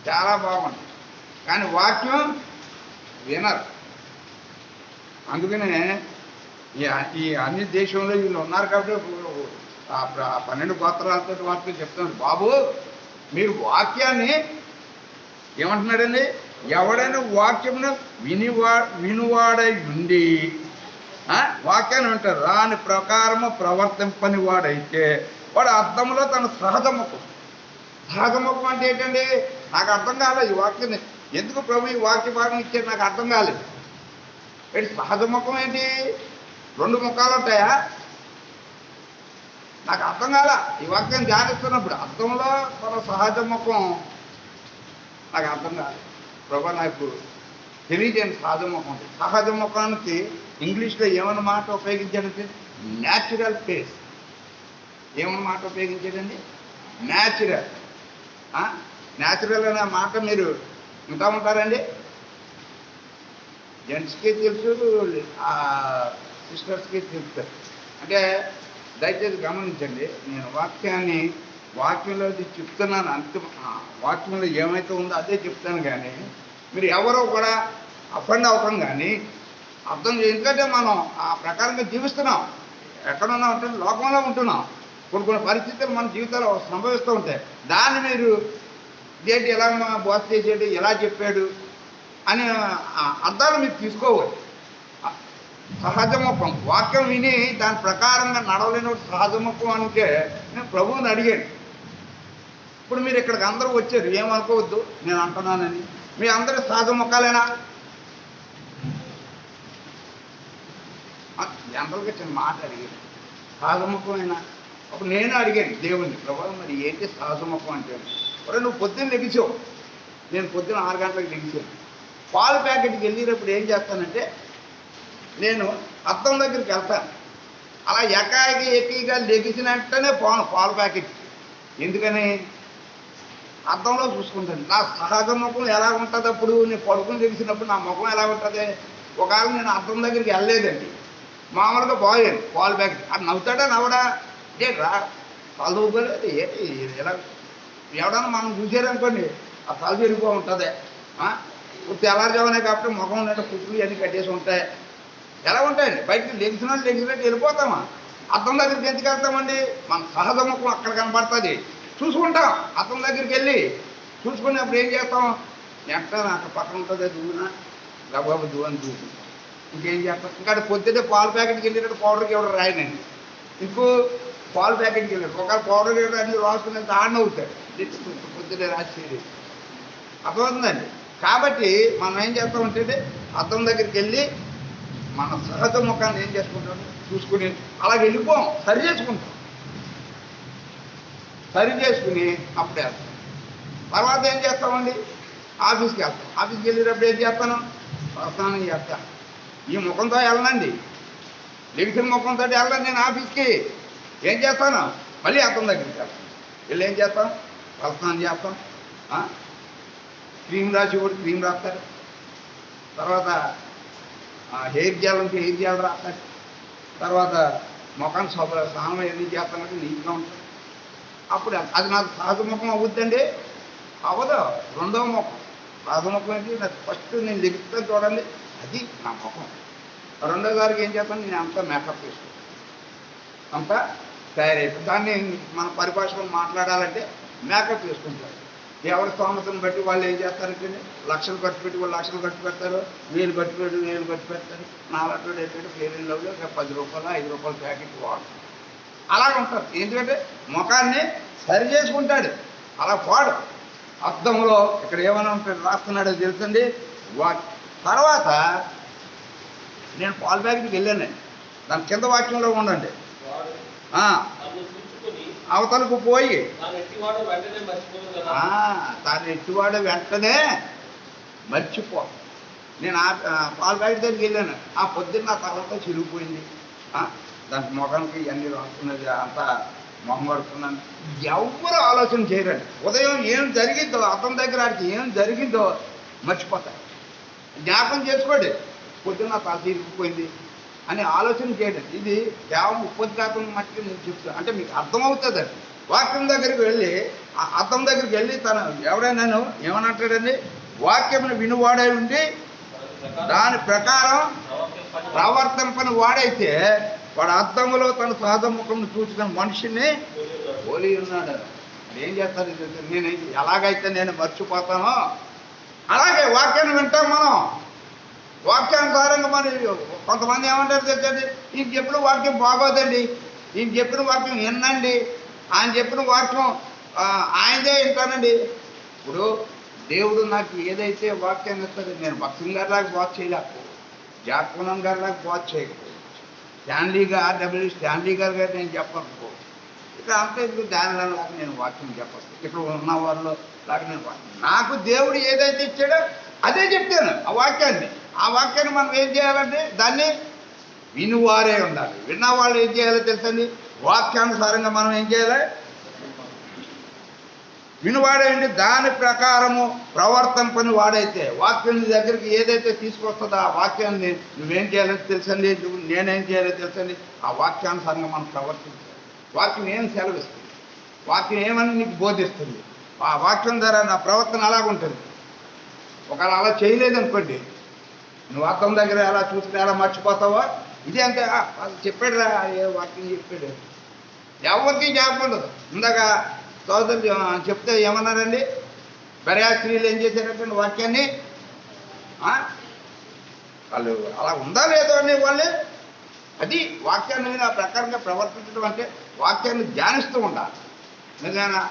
చాలా బాగుంటుంది. కానీ వాక్యం వినరు. అందుకనే ఈ అన్ని దేశంలో వీళ్ళు ఉన్నారు కాబట్టి 12 గోత్రాలతో వాటితో చెప్తున్నారు, బాబు మీరు వాక్యాన్ని ఏమంటున్నాడండి, ఎవడైనా వాక్యమును వినువాడై ఉండి వాక్యాన్ని వింటారు, దాని ప్రకారము ప్రవర్తింపని వాడైతే వాడు అర్థంలో తన సహజముఖం అంటే ఏంటండి, నాకు అర్థం కాలేదు ఈ వాక్యం, ఎందుకు ప్రభు ఈ వాక్య భాగం ఇచ్చారు నాకు అర్థం కాలేదు. ఏంటి సహజముఖం ఏంటి, 2 ముఖాలు ఉంటాయా, నాకు అర్థం కాల. ఈ వాక్యం ధ్యానిస్తున్నప్పుడు అర్థంలో తన సహజముఖం నాకు అర్థం కాలేదు. ప్రభు నాకు తెలియజేయండి సహజముఖం. సహజముఖానికి ఇంగ్లీష్లో ఏమన్నా మాట ఉపయోగించాడంటే న్యాచురల్ ఫేస్. ఏమన్నా మాట ఉపయోగించాడండి, న్యాచురల్. న్యాచురల్ అనే మాట మీరు వింటూ ఉంటారండి, జెంట్స్కి తెలుసు, సిస్టర్స్కి తెలుస్తుంది. అంటే దయచేసి గమనించండి, నేను వాక్యంలో చెప్తున్నాను, అంతిమ వాక్యంలో ఏమైతే ఉందో అదే చెప్తాను. కానీ మీరు ఎవరో కూడా అఫెండ్ అవ్వటం కానీ అర్థం ఎందుకంటే మనం ఆ ప్రకారంగా జీవిస్తున్నాం. ఎక్కడున్నా ఉంటే లోకంలో ఉంటున్నాం. కొన్ని పరిస్థితులు మన జీవితాల్లో సంభవిస్తూ ఉంటాయి. దాన్ని మీరు ఇదేంటి ఎలా బోధ చేసాడు, ఎలా చెప్పాడు అని అర్థాలు మీరు తీసుకోవాలి. సహజముఖం వాక్యం విని దాని ప్రకారంగా నడవలేని సహజముఖం అంటే నేను ప్రభువుని అడిగాను. ఇప్పుడు మీరు ఇక్కడికి అందరూ వచ్చారు, ఏమనుకోవద్దు నేను అంటున్నానని. మీ అందరూ సహజముఖాలేనా? జనరల్గా చిన్న మాట అడిగాను, సహజముఖమేనా? అప్పుడు నేను అడిగాను దేవుణ్ణి, ప్రభు మరి ఏంటి సహజముఖం అంటే? నువ్వు పొద్దున్న లెగిసావు, నేను పొద్దున్న 6 గంటలకు లెగిసాను. పాలు ప్యాకెట్కి వెళ్ళినప్పుడు ఏం చేస్తానంటే నేను అద్దం దగ్గరికి వెళ్తాను. అలా ఎక్కిగా లెగిసిన వెంటనే పాలు ప్యాకెట్. ఎందుకని అద్దంలో చూసుకుంటాను నా సహజ ముఖం ఎలా ఉంటుంది. అప్పుడు నేను పడుకుని లెగిసినప్పుడు నా ముఖం ఎలా ఉంటుంది. ఒకవేళ నేను అద్దం దగ్గరికి వెళ్ళలేదండి, మామూలుగా పోయాను పాలు ప్యాకెట్, అది నవ్వుతాడా నవ్వడా, రా తల దూకోలేదు ఏంటి ఎలా ఎవడన్నా మనం చూసారనుకోండి ఆ తల జరిగిపో ఉంటుంది. తెల్లారుజామునే కాబట్టి ముఖం ఉన్నట్టు కుట్లు అన్నీ కట్టేసి ఉంటాయి. ఎలా ఉంటాయండి, బయటకు లెగిసినట్టు వెళ్ళిపోతామా? అద్దం దగ్గరికి ఎందుకు వెళ్తామండి? మన సహజ ముఖం అక్కడ కనపడుతుంది, చూసుకుంటాం. అద్దం దగ్గరికి వెళ్ళి చూసుకున్నప్పుడు ఏం చేస్తాం, వెంటనే అక్కడ పక్కన ఉంటుంది దువ్వున గబాబు దువ్వని చూసుకుంటాం. ఇంకేం చేస్తాం, ఇంకా పొద్దున్నే పాలు ప్యాకెట్కి వెళ్ళేటట్టు పౌడర్కి ఎవరు రాయనండి. ఇంకో పాలు ప్యాకెట్కి వెళ్ళాడు ఒకవేళ పౌడర్ అన్ని రాసుకునేంత అవుతాడు, పొద్దున్నే రాసి అర్థమవుతుందండి. కాబట్టి మనం ఏం చేస్తామంటే అద్దం దగ్గరికి వెళ్ళి మన సహజ ముఖాన్ని ఏం చేసుకుంటాం చూసుకుని అలా వెళ్ళిపోం, సరి చేసుకుని అప్పుడే వెళ్తాం. తర్వాత ఏం చేస్తామండి, ఆఫీస్కి వెళ్తాం. ఆఫీస్కి వెళ్ళేటప్పుడు ఏం చేస్తాను, స్నానం చేస్తాను. ఈ ముఖంతో వెళ్ళనండి, లెగిసిన ముఖంతో వెళ్ళను నేను ఆఫీస్కి. ఏం చేస్తాను, మళ్ళీ అద్దం దగ్గరికి వెళ్తాను. వీళ్ళు ఏం చేస్తాం, స్నానం చేస్తాం, క్రీమ్ రాసి కూడా క్రీమ్ రాస్తారు. తర్వాత హెయిర్ జెల్ ఉంటే హెయిర్ జెల్ రాస్తారు. తర్వాత ముఖాన్ని స్నానం ఎందుకు చేస్తానంటే నీట్గా ఉంటుంది. అప్పుడు అది నాకు సహజ ముఖం అవుద్దండి, అవ్వదు. రెండవ ముఖం సహజ ముఖం ఏంటి, నాకు ఫస్ట్ నేను లెగుతాను చూడండి, అది నా ముఖం. రెండోసారికి ఏం చేస్తాను, నేను అంతా మేకప్ చేసుకుంటాను, అంతా తయారైపోయి. దాన్ని మన పరిభాషలో మాట్లాడాలంటే మేకప్ చేసుకుంటారు. ఎవరి స్తోమతను బట్టి వాళ్ళు ఏం చేస్తారంటే లక్షలు ఖర్చు పెట్టి వాళ్ళు లక్షలు ఖర్చు పెడతారు, వేలు ఖర్చు పెడతారు. నాలుగు ఏంటంటే ఫెయిర్ అండ్ లవ్లో 10 రూపాయలు 5 రూపాయల ప్యాకెట్ వాడు అలాగ ఉంటారు. ఎందుకంటే ముఖాన్ని సరి చేసుకుంటాడు, అలా పోడు. అద్దంలో ఇక్కడ ఏమైనా ఉంటాడు రాస్తున్నాడో తెలుసండి. తర్వాత నేను పాలు ప్యాకెట్కి వెళ్ళానండి, దాని కింద వాక్యంలో ఉండండి, అవతలకు పోయి తాను ఎట్టివాడు వెంటనే మర్చిపో. నేను పాలు ప్యాకెట్ దగ్గరికి వెళ్ళాను, ఆ పొద్దున్న నా తలంతా చిరిగిపోయింది, దానికి ముఖానికి ఇవన్నీ రాసుకున్నది, అంతా మొహం పడుతున్నాను. ఎవరు ఆలోచన చేయరండి. ఉదయం ఏం జరిగిందో అతని దగ్గర ఆడికి ఏం జరిగిందో మర్చిపోతాయి. జ్ఞాపకం చేసుకోండి, పొద్దున్న తల తీరిపోయింది అని ఆలోచన చేయండి. ఇది కేవలం ఉపోద్ఘాతం మట్టి నేను చెప్తాను, అంటే మీకు అర్థమవుతుంది. వాక్యం దగ్గరికి వెళ్ళి ఆ అర్థం దగ్గరికి వెళ్ళి తను ఎవడైనా ఏమనంటాడండి, వాక్యమును వినువాడై ఉండి దాని ప్రకారం ప్రవర్తన వాడైతే వాడు అర్థంలో తన సహజ ముఖంను చూసిన మనిషిని పోలి ఉన్నాడు. ఏం చేస్తారు? నేను ఎలాగైతే నేను మర్చిపోతానో అలాగే వాక్యాన్ని వింటాం మనం. వాక్యానుసారంగా మరి కొంతమంది ఏమంటారు తెలుసండి, ఈయన చెప్పిన వాక్యం బాగోదండి, ఈయన చెప్పిన వాక్యం వినండి, ఆయన చెప్పిన వాక్యం ఆయనదే వింటానండి. ఇప్పుడు దేవుడు నాకు ఏదైతే వాక్యాన్ని ఇస్తాడో, నేను భక్తుని గారిలాగా బోధ చేయలేకపో, జాక్పూనం గారిలాగా బోధ చేయకపో, స్టాన్లీ గారు నేను చెప్పకపో, ఇక్కడ అంతే దానిలాగా నేను వాక్యం చెప్పచ్చు. ఇక్కడ ఉన్న వాళ్ళు లాగా నేను వాక్యం, నాకు దేవుడు ఏదైతే ఇచ్చాడో అదే చెప్తాను. ఆ వాక్యాన్ని మనం ఏం చేయాలంటే దాన్ని వినువారే ఉండాలి. విన్నవాళ్ళు ఏం చేయాలో తెలుసండి, వాక్యానుసారంగా మనం ఏం చేయాలి, వినువాడేంటి దాని ప్రకారము ప్రవర్తన వాడైతే, వాక్యం నీ దగ్గరికి ఏదైతే తీసుకొస్తుందో ఆ వాక్యాన్ని నువ్వేం చేయాలో తెలుసండి, నేనేం చేయాలో తెలుసండి. ఆ వాక్యానుసారంగా మనం ప్రవర్తించాలి. వాక్యం ఏం సెలవిస్తుంది, వాక్యం ఏమని నీకు బోధిస్తుంది, ఆ వాక్యం ద్వారా నా ప్రవర్తన అలాగుంటుంది. ఒకవేళ అలా చేయలేదనుకోండి, నువ్వు అర్థం దగ్గర ఎలా చూసుకుని ఎలా మర్చిపోతావో, ఇదే అంతే. చెప్పాడు రా, ఏ వాక్యం చెప్పాడు, ఎవరికి చెప్పకుండదు. ఇందాక సోదరులు చెప్తే ఏమన్నారండి, బర్యాస్త్రీలు ఏం చేశారంటే వాక్యాన్ని వాళ్ళు అలా ఉందా లేదో అని వాళ్ళు అది వాక్యాన్ని ఆ ప్రకారంగా ప్రవర్తించడం అంటే వాక్యాన్ని ధ్యానిస్తూ ఉండాలి. నిజంగా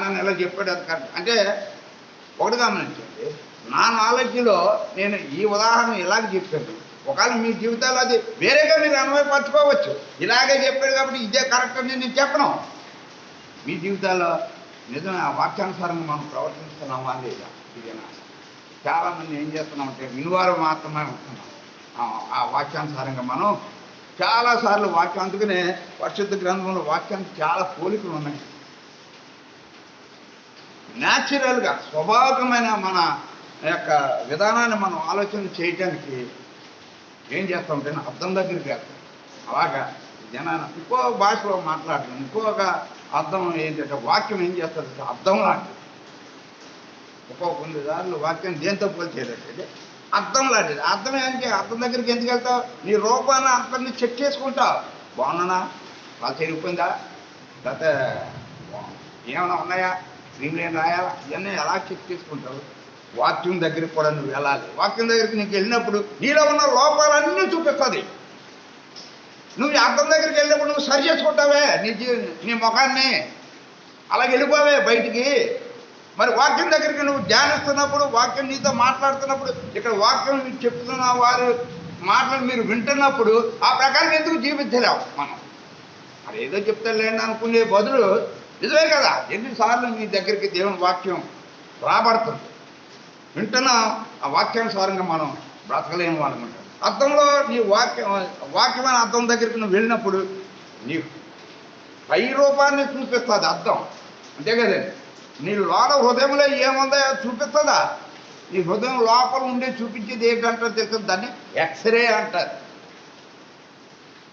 నన్ను ఎలా చెప్పాడు అది కరెక్ట్ అంటే ఒకటి గమనించండి, నా నాలెడ్జ్లో నేను ఈ ఉదాహరణ ఇలాగ చెప్పాను. ఒకవేళ మీ జీవితాల్లో అది వేరేగా మీరు అన్వయపరచుకోవచ్చు. ఇలాగే చెప్పాడు కాబట్టి ఇదే కరెక్ట్ అని నేను చెప్పను. మీ జీవితాల్లో నిజమే ఆ వాక్యానుసారంగా మనం ప్రవర్తిస్తున్నామా లేదా ఇదేనా? చాలామంది ఏం చేస్తున్నామంటే వినువారు మాత్రమే ఉంటున్నాం. ఆ వాక్యానుసారంగా మనం చాలాసార్లు వాక్యం, అందుకనే పరిశుద్ధ గ్రంథంలో వాక్యానికి చాలా పోలికలు ఉన్నాయి. న్యాచురల్గా స్వభావికమైన మన యొక్క విధానాన్ని మనం ఆలోచన చేయడానికి ఏం చేస్తామంటే అర్థం దగ్గరికి వెళ్తాం. అలాగా జనాన ఇంకో భాషలో మాట్లాడడం, ఇంకొక అర్థం ఏంటంటే వాక్యం ఏం చేస్తుంది, అర్థం లాంటిది. కొన్నిసార్లు వాక్యం దేంతో పోల్చేదంటే అర్థం లాంటిది. అర్థం ఏంటి, అర్థం దగ్గరికి ఎందుకు వెళ్తావు, నీ రూపాన్ని అర్థాన్ని చెక్ చేసుకుంటావు. బాగున్నానా, వాళ్ళు చెరిగిపోయిందా, లేకపోతే ఏమైనా ఉన్నాయా, క్రీమ్ లేని రాయాలా, ఇవన్నీ ఎలా చెక్ చేసుకుంటావు. వాక్యం దగ్గరికి కూడా నువ్వు వెళ్ళాలి. వాక్యం దగ్గరికి నీకు వెళ్ళినప్పుడు నీలో ఉన్న లోపాలన్నీ చూపిస్తుంది. నువ్వు అర్థం దగ్గరికి వెళ్ళినప్పుడు నువ్వు సరి చేసుకుంటావే నీ ముఖాన్ని, అలాగే వెళ్ళిపోవే బయటికి. మరి వాక్యం దగ్గరికి నువ్వు ధ్యానిస్తున్నప్పుడు, వాక్యం నీతో మాట్లాడుతున్నప్పుడు, ఇక్కడ వాక్యం చెప్తున్న వారు మాటలు మీరు వింటున్నప్పుడు ఆ ప్రకారం ఎందుకు జీవించలేవు మనం. అది ఏదో చెప్తాలేండి అనుకునే బదులు నిజమే కదా, ఎన్నిసార్లు నీ దగ్గరికి దేవుని వాక్యం రాబడుతుంది, వింటున్న ఆ వాక్యానుసారంగా మనం బ్రతకలేము అనుకుంటాం. అర్థంలో నీ వాక్యమైన అర్థం దగ్గరికి నువ్వు వెళ్ళినప్పుడు నీ పై రూపాన్ని చూపిస్తుంది అర్థం, అంతే కదండి. నీ లోన హృదయంలో ఏముందో చూపిస్తుందా, నీ హృదయం లోపల ఉండే చూపించేది ఏంటంటారు తెలుసు, దాన్ని ఎక్స్రే అంటారు.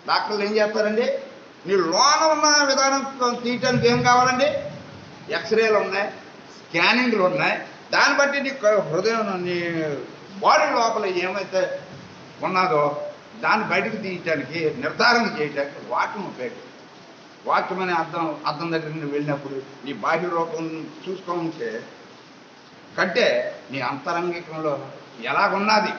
డాక్టర్లు ఏం చేస్తారండి, నీ లోన ఉన్న విధానం తీయటానికి ఏం కావాలండి, ఎక్స్రేలు ఉన్నాయి, స్కానింగ్లు ఉన్నాయి. దాన్ని బట్టి నీ హృదయం, నీ బాడీ లోపల ఏమైతే ఉన్నదో దాన్ని బయటకు తీయటానికి, నిర్ధారణ చేయటానికి వాక్యం ఉపయోగిస్తుంది. వాక్యం అనే అర్థం దగ్గరికి నువ్వు వెళ్ళినప్పుడు నీ బాహ్య రూపం చూసుకుంటే కంటే నీ అంతరంగికంలో ఎలాగున్నది.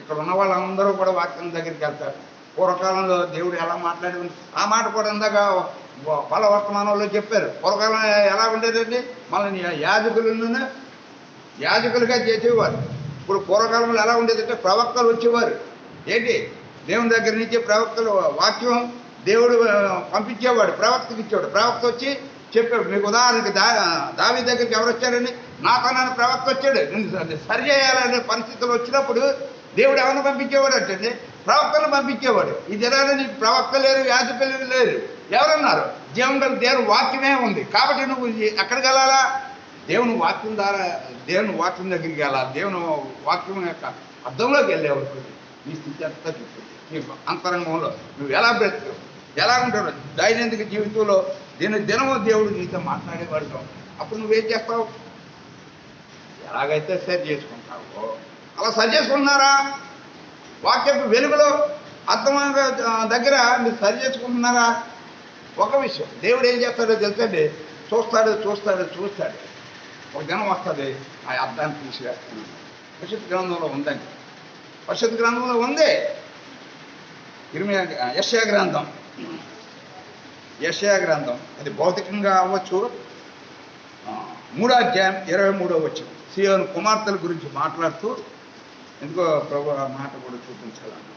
ఇక్కడ ఉన్న వాళ్ళందరూ కూడా వాక్యం దగ్గరికి వెళ్తారు. పూర్వకాలంలో దేవుడు ఎలా మాట్లాడి ఆ మాట కూడా ఇందాక పల వర్తమానంలో చెప్పారు. పూర్వకాలం ఎలా ఉండేదండి, మళ్ళీ యాజకులుగా చేసేవారు. ఇప్పుడు పూర్వకాలంలో ఎలా ఉండేదంటే ప్రవక్తలు వచ్చేవారు. ఏంటి, దేవుని దగ్గర నుంచి ప్రవక్తలు వాక్యం దేవుడు పంపించేవాడు, ప్రవక్తకి ఇచ్చేవాడు. ప్రవక్త వచ్చి చెప్పాడు. మీకు ఉదాహరణకి దావీ దగ్గరికి ఎవరు వచ్చారండి, నాతోనాన్ని ప్రవక్త వచ్చాడు. నేను సరి చేయాలనే పరిస్థితులు వచ్చినప్పుడు దేవుడు ఎవరిని పంపించేవాడు అంటే ప్రవక్తను పంపించేవాడు. ఈ దినాల్లో నీకు ప్రవక్త లేరు, యాజకులు లేరు, ఎవరున్నారు, జీవం గల దేవుని వాక్యమే ఉంది. కాబట్టి నువ్వు ఎక్కడికి వెళ్ళాలా, దేవుని వాక్యం ద్వారా దేవుని వాక్యం దగ్గరికి వెళ్ళాలి. దేవుని వాక్యం యొక్క అర్థంలోకి వెళ్ళేవరకు నీ స్థితి అంతా చూస్తుంది. నీ అంతరంగంలో నువ్వు ఎలా బ్రతుకు, ఎలా ఉంటావు, దైనందిక జీవితంలో దినము దేవుడు నీతో మాట్లాడేవాడు. అప్పుడు నువ్వేం చేస్తావు? ఎలాగైతే సరి చేసుకుంటావో అలా సరి చేసుకుంటున్నారా? వాక్యపు వెలుగులో అర్థమైన దగ్గర మీరు సరి చేసుకుంటున్నారా? ఒక విషయం, దేవుడు ఏం చేస్తాడో తెలుసండి, చూస్తాడు చూస్తాడు చూస్తాడు, ఒక దినం వస్తుంది ఆ అర్థాన్ని తీసివేస్తున్నాడు. పరిశుద్ధ గ్రంథంలో ఉందండి, పరిశుద్ధ గ్రంథంలో ఉంది. యెషయా గ్రంథం, యెషయా గ్రంథం అది భౌతికంగా అవ్వచ్చు. 3వ అధ్యాయం 23వ వచనం, సీయోను కుమార్తెల గురించి మాట్లాడుతూ ఎందుకో ప్రభు ఆ మాట కూడా చూపించాలన్న.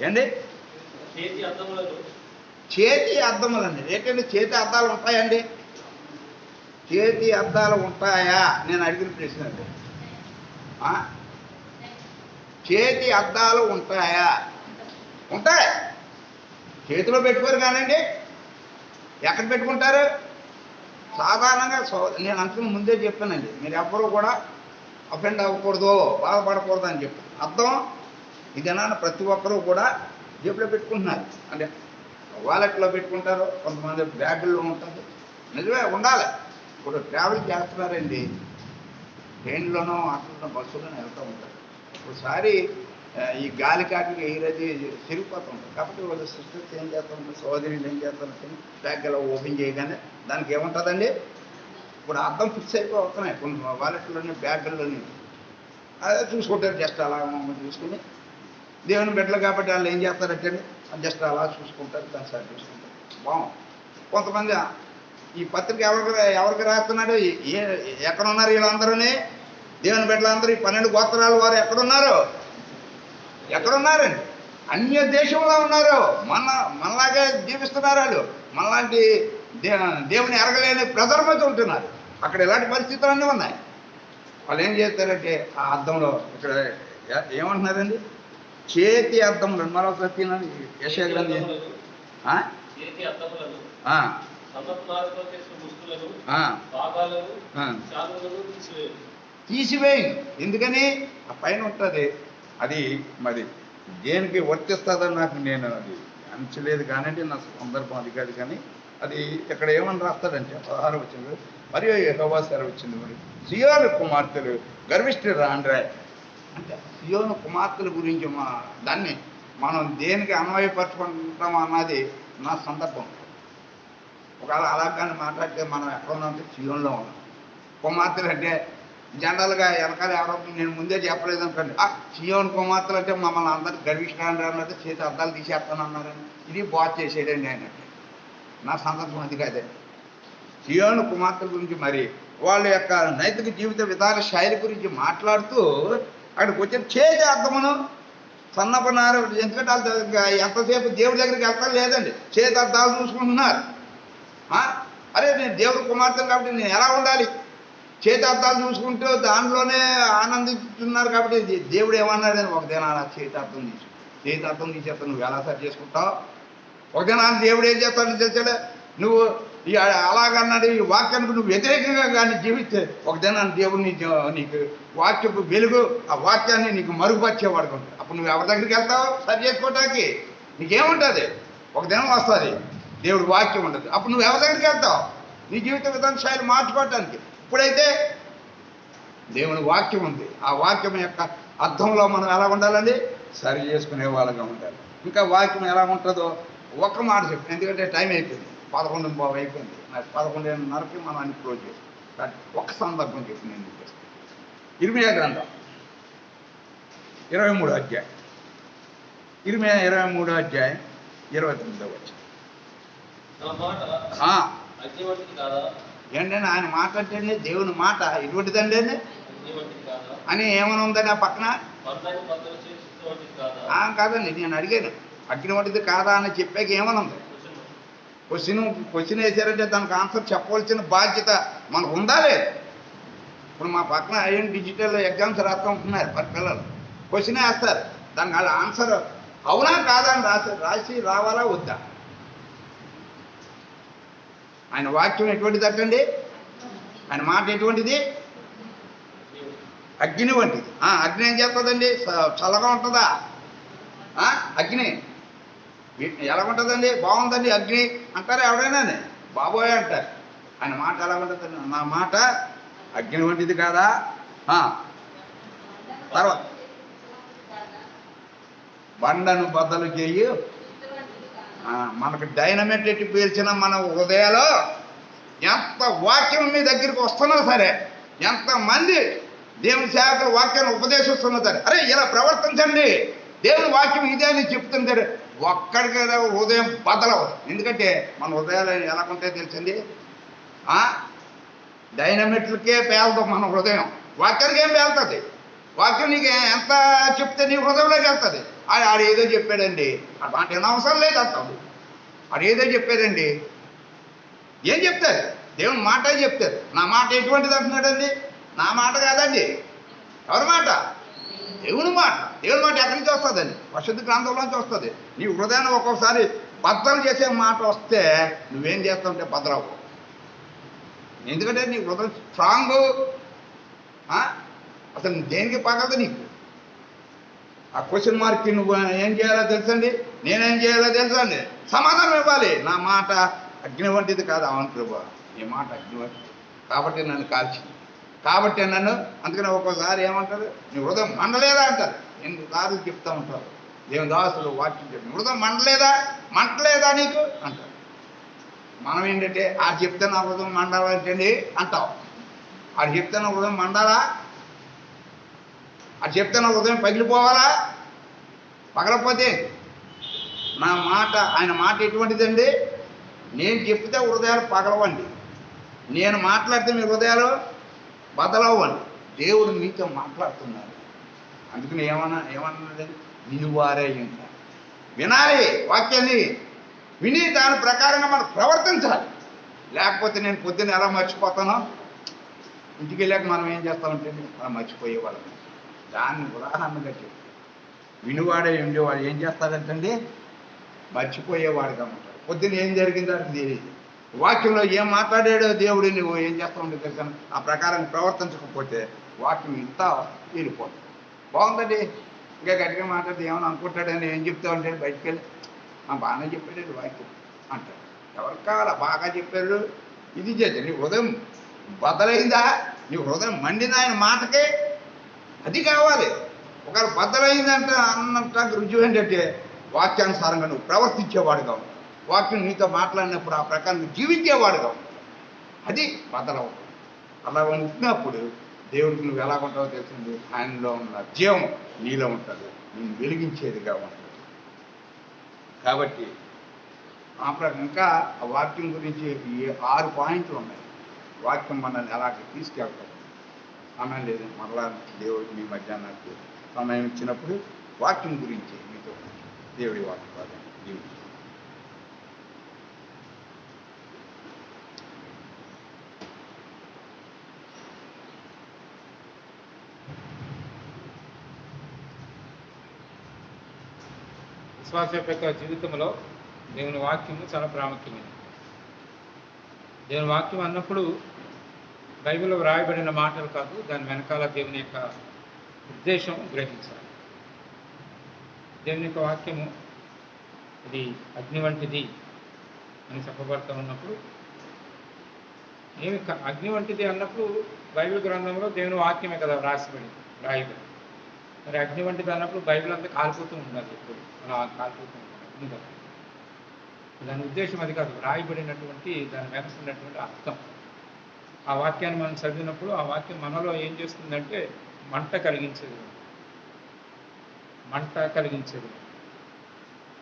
ఏండి చేతి అద్దములండి? ఏంటంటే చేతి అద్దాలు ఉంటాయండి? చేతి అద్దాలు ఉంటాయా నేను అడిగిన ప్రశ్న అండి. చేతి అద్దాలు ఉంటాయా? ఉంటాయి. చేతిలో పెట్టుకోరు కానండి, ఎక్కడ పెట్టుకుంటారు? సాధారణంగా నేను అంతకు ముందే చెప్పానండి, మీరు ఎవ్వరూ కూడా అఫెండ్ అవ్వకూడదు, బాధపడకూడదు అని చెప్పాను. అర్థం ఇదేనా? ప్రతి ఒక్కరూ కూడా జేబులో పెట్టుకుంటున్నారు, అంటే వాలెట్లో పెట్టుకుంటారు, కొంతమంది బ్యాగుల్లో ఉంటుంది. నిజమే, ఉండాలి. ఇప్పుడు ట్రావెల్ చేస్తున్నారండి, ట్రైన్లోనో అట్లనో బస్సులోనో వెళ్తూ ఉంటారు. ఒకసారి ఈ గాలి కాటికి ఈరోజు తిరిగిపోతూ ఉంటారు. కాబట్టి వాళ్ళు సిస్టర్స్ ఏం చేస్తూ ఉంటారు, సోదరులు ఏం చేస్తారంటే బ్యాగ్ ఇలా ఓపెన్ చేయగానే దానికి ఏముంటుందండి, ఇప్పుడు అర్థం ఫిక్స్ అయిపోతున్నాయి కొన్ని వాలెట్లోని బ్యాగుల్లోని. అదే చూసుకుంటారు, జస్ట్ అలా చూసుకుని దేవుని బిడ్డలు కాబట్టి వాళ్ళు ఏం చేస్తారంటే జస్ట్ అలా చూసుకుంటారు, దాన్ని సరి చూసుకుంటారు. బాగుంది. కొంతమంది ఈ పత్రిక ఎవరికి రాస్తున్నాడు, ఎక్కడున్నారు వీళ్ళందరూని? దేవుని బిడ్డలందరూ ఈ 12 గోత్రాల వారు ఎక్కడున్నారు? ఎక్కడున్నారండి? అన్య దేశంలో ఉన్నారు. మనలాగే జీవిస్తున్నారు. వాళ్ళు మనలాంటి దేవుని ఎరగలేని ప్రజల మధ్య ఉంటున్నారు. అక్కడ ఇలాంటి పరిస్థితులు అన్నీ ఉన్నాయి. వాళ్ళు ఏం చేస్తారంటే ఆ అద్దంలో ఇక్కడ ఏమంటున్నారండి, చేతి అద్దములు. మరొకసారి తినండి, యెషయా గ్రంథం తీసివేయి. ఎందుకని? ఆ పైన ఉంటుంది. అది మరి దేనికి వర్తిస్తుందని నాకు నేను అది అంచలేదు కానండి, నా సందర్భం అది కాదు. కానీ అది ఇక్కడ ఏమని రాస్తాడంటే 16వ వచనం, మరియు యెహోవా సెలవిచ్చింది, మరి సీయోను కుమార్తెలు గర్విష్ఠులు రాండ్రే అంటే సీయోను కుమార్తెల గురించి దాన్ని మనం దేనికి అన్వయపరచుకుంటాం అన్నది నా సందర్భం. ఒకవేళ అలాగానే మాట్లాడితే మనం ఎక్కడ ఉన్నామంటే సీయోన్లో ఉన్నాం. కుమార్తెలు అంటే జనరల్గా వెనకాల ఎవరో నేను ముందే చెప్పలేదు అనుకోండి, సీయోను కుమార్తెలు అంటే మమ్మల్ని అందరూ గర్విష్ఠులు అన్నట్టు చేతి అద్దాలు తీసేస్తానన్నారని ఇది బాగు చేసేయండి ఆయన. నా సందర్భం అది కాదే. సీయోను కుమార్తెల గురించి మరి వాళ్ళ యొక్క నైతిక జీవిత విధాన శైలి గురించి మాట్లాడుతూ అక్కడికి వచ్చిన చేతి అర్థమును సన్నపన్నారు. ఎందుకంటే వాళ్ళు ఎంతసేపు దేవుడి దగ్గరికి వెళ్తారు లేదండి, చేతి అర్థాలు చూసుకుంటున్నారు. అరే నేను దేవుడి కుమార్తెను కాబట్టి నేను ఎలా ఉండాలి? చేతి అర్థాలు చూసుకుంటూ దాంట్లోనే ఆనందిస్తున్నారు. కాబట్టి దేవుడు ఏమన్నాడని ఒక దినాన చేతి అర్థం తీసేస్తాను, నువ్వు ఎలా సరి చేసుకుంటావు? ఒక దినాన్ని దేవుడు ఏం చేస్తాడని తెలిసాడే, నువ్వు అలాగన్నాడు ఈ వాక్యానికి నువ్వు వ్యతిరేకంగా కానీ జీవిస్తే ఒక దినాన్ని దేవుడు నీకు వాక్యపు వెలుగు, ఆ వాక్యాన్ని నీకు మరుగుపరిచేవాడు. అప్పుడు నువ్వు ఎవరి దగ్గరికి వెళ్తావు సరి చేసుకోవటానికి? నీకేముంటుంది? ఒక దినం వస్తుంది దేవుడు వాక్యం ఉండదు, అప్పుడు నువ్వు ఎవరి దగ్గరికి వెళ్తావు నీ జీవిత విధాన శైలి మార్చుకోవటానికి? ఇప్పుడైతే దేవుని వాక్యం ఉంది, ఆ వాక్యం యొక్క అర్థంలో మనం ఎలా ఉండాలండి? సరి చేసుకునే వాళ్ళగా ఉండాలి. ఇంకా వాక్యం ఎలా ఉంటుందో ఒక్క మాట చెప్పు, ఎందుకంటే టైం అయిపోయింది, 11:15 అయిపోయింది. 11:30కి మనం అన్ని క్లోజ్ చేస్తాం. కానీ ఒక్క సందర్భం చెప్పి నేను చేస్తాను. ఇర్మియా గ్రంథం 23వ అధ్యాయం, ఇర్మియా 23వ అధ్యాయం 29వ వచనం. ఏంటంటే ఆయన మాట్లాడితే దేవుని మాట ఇటువంటిదండి అని ఏమైనా ఉందని ఆ పక్కన కాదండి. నేను అడిగాను అగ్ని వంటిది కాదా అని చెప్పాక ఏమైనా ఉంది? క్వశ్చన్ వేసారంటే దానికి ఆన్సర్ చెప్పవలసిన బాధ్యత మనకు ఉందా లేదు? ఇప్పుడు మా పక్కన ఐఎన్ డిజిటల్ ఎగ్జామ్స్ రాస్తూ ఉంటున్నారు మరి పిల్లలు, క్వశ్చన్ వేస్తారు, దానికి వాళ్ళ ఆన్సర్ అవునా కాదా అని రాసి రావాలా వద్దా? ఆయన వాక్యం ఎటువంటిది అట్టండి? ఆయన మాట ఎటువంటిది? అగ్ని వంటిది. అగ్ని ఏం చేస్తుందండి? చల్లగా ఉంటుందా? అగ్ని ఎలా ఉంటుందండి? బాగుందండి అగ్ని అంటారు ఎవడైనా? బాబోయ్ అంటారు. ఆయన మాట ఎలా ఉంటుందండి? నా మాట అగ్ని వంటిది కాదా? తర్వాత బండను బద్దలు చేయు. మనకు డైనమైట్ ఎట్టి పేల్చిన మన హృదయాలు ఎంత వాక్యం మీ దగ్గరికి వస్తున్నా సరే, ఎంతమంది దేవుని సేవకులు వాక్యాన్ని ఉపదేశిస్తున్నా సరే, అరే ఇలా ప్రవర్తించండి, దేవుని వాక్యం ఇదే అని చెప్తుంది సరే, ఒక్కడికి హృదయం బద్దలవదు. ఎందుకంటే మన హృదయాలు ఎలా ఉంటాయో తెలుసండి? డైనమిట్లకే పేలదు మన హృదయం, వాక్యానికి ఏం పేలుతుంది? వాక్యం నీకు ఎంత చెప్తే నీ హృదయంలోకి వెళ్తుంది. ఆడు ఏదో చెప్పాడండి, ఆ మాట అవసరం లేదు అంటాడు. ఆడు ఏదో చెప్పాడండి, ఏం చెప్తారు? దేవుని మాట చెప్తారు. నా మాట ఎటువంటిది అంటున్నాడండి? నా మాట కాదండి. ఎవరి మాట? దేవుని మాట. దేవుని మాట ఎక్కడి నుంచి వస్తుందండి? పరిశుద్ధ గ్రంథంలోంచి వస్తుంది. నీ హృదయాన్ని ఒక్కొక్కసారి బద్దలు చేసే మాట వస్తే నువ్వేం చేస్తావంటే బద్దలవు. ఎందుకంటే నీ హృదయం స్ట్రాంగ్. అసలు దేనికి పగలదు నీకు. ఆ క్వశ్చన్ మార్క్కి నువ్వు ఏం చేయాలో తెలుసండి, నేనేం చేయాలో తెలుసండి, సమాధానం ఇవ్వాలి. నా మాట అగ్ని వంటిది కాదు. అవును ప్రభు, నీ మాట అగ్ని వంటిది కాబట్టి నన్ను కాల్చింది, కాబట్టి నన్ను. అందుకని ఒక్కోసారి ఏమంటారు? నీ హృదయం మండలేదా అంటారు. ఎన్నిసార్లు చెప్తూ ఉంటారు దేవుని దాసులు వాక్యం చెప్పి, హృదయం మంటలేదా నీకు అంటారు. మనం ఏంటంటే ఆడు చెప్తే నా హృదయం మండాలంటండి అంటావు. ఆడు చెప్తే నా హృదయం మండాలా? అది చెప్తే నా హృదయం పగిలిపోవాలా? పగలపోతే నా మాట, ఆయన మాట ఎటువంటిదండి? నేను చెప్తే హృదయాలు పగలవండి, నేను మాట్లాడితే మీ హృదయాలు బదలవ్వండి. దేవుడు మీతో మాట్లాడుతున్నాడు. అందుకని ఏమన్నాడండి? వినువారే ఉంటారు. వినాలి, వాక్యాన్ని విని దాని ప్రకారంగా మనం ప్రవర్తించాలి. లేకపోతే నేను పొద్దున్న ఎలా మర్చిపోతానో, ఇంటికి వెళ్ళాక మనం ఏం చేస్తామంటే అలా మర్చిపోయేవాళ్ళం. దాన్ని ఉదాహరణగా చెప్పి వినువాడే ఉండేవాడు ఏం చేస్తాడంటండి? మర్చిపోయేవాడుగా ఉంటాడు. పొద్దున్న ఏం జరిగిందో అది తెలియదు. వాక్యంలో ఏం మాట్లాడాడో దేవుడు నువ్వు ఏం చేస్తా ఉంటే తెలుసు. ఆ ప్రకారం ప్రవర్తించకపోతే వాక్యం ఇంత వెళ్ళిపోతుంది. బాగుందండి, ఇంకా గట్టిగా మాట్లాడితే ఏమైనా అనుకుంటాడని ఏం చెప్తావంటే బయటికి వెళ్ళి బాగానే చెప్పాడు వాక్యం అంటాడు. ఎవరికి కావాలా? బాగా చెప్పాడు, ఇది చేద్దాం. నీ హృదయం బద్దలైందా? నీ హృదయం మండిందా ఆయన మాటకే? అది కావాలి. ఒకవేళ బద్దలైందంటే అన్నట్టు రుజువు ఏంటంటే వాక్యానుసారంగా నువ్వు ప్రవర్తించేవాడుగా ఉంటావు. వాక్యం నీతో మాట్లాడినప్పుడు ఆ ప్రకారం నువ్వు జీవించేవాడుగా ఉంటావు. అది బద్దలవుతుంది. అలా ఉంటున్నప్పుడు దేవుడికి నువ్వు ఎలా ఉంటావో తెలిసింది. ఆయనలో ఉన్న జీవం నీలో ఉంటుంది, నేను వెలిగించేదిగా ఉంటుంది. కాబట్టి ఇంకా ఆ వాక్యం గురించి 6 పాయింట్లు ఉన్నాయి. వాక్యం మనల్ని ఎలాగ తీసుకెళ్తాం. సమయం లేదు, మరలా దేవుడికి మీ మధ్య నాకు సమయం ఇచ్చినప్పుడు వాక్యం గురించి మీతో దేవుడి వాక్యం జీవించాలి. విశ్వాస యొక్క జీవితంలో దేవుని వాక్యము చాలా ప్రాముఖ్యమైనది. దేవుని వాక్యం అన్నప్పుడు బైబిల్లో వ్రాయబడిన మాటలు కాదు, దాని వెనకాల దేవుని యొక్క ఉద్దేశం గ్రహించాలి. దేవుని యొక్క వాక్యము ఇది అగ్ని వంటిది అని చెప్పబడుతూ ఉన్నప్పుడు, అగ్ని వంటిది అన్నప్పుడు బైబిల్ గ్రంథంలో దేవుని వాక్యమే కదా రాయబడి. మరి అగ్ని వంటిది అన్నప్పుడు బైబిల్ అంతా కాలిపోతూ ఉండాలి, ఎప్పుడు అలా కాలిపోతూ ఉండాలి అగ్ని కదా. దాని ఉద్దేశం అది కాదు, రాయబడినటువంటి దాని వెనకున్నటువంటి అర్థం. ఆ వాక్యాన్ని మనం చదివినప్పుడు ఆ వాక్యం మనలో ఏం చేస్తుందంటే మంట కలిగించేది.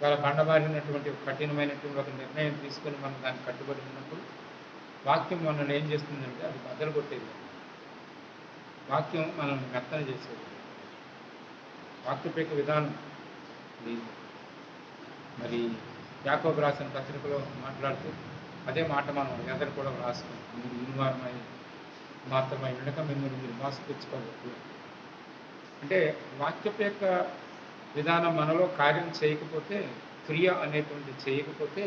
వాళ్ళ బండబారినటువంటి కఠినమైనటువంటి ఒక నిర్ణయం తీసుకొని మనం దాన్ని కట్టుబడి ఉన్నప్పుడు వాక్యం మనల్ని ఏం చేస్తుందంటే అది బద్దలు కొట్టేది. వాక్యం మనల్ని మెత్తన చేసేది. వాక్యపేక విధానం మరి యాకోబు రాసిన పత్రికలో మాట్లాడుతూ అదే మాట మనం ఎదరు కూడా రాసుకుంటాం. మీరు వినువారమై మాత్రమై ఉండక మిమ్మల్ని మీరు మోసపుచ్చుకోవద్దు. అంటే వాక్యపేక విధానం మనలో కార్యం చేయకపోతే, క్రియ అనేటువంటి చేయకపోతే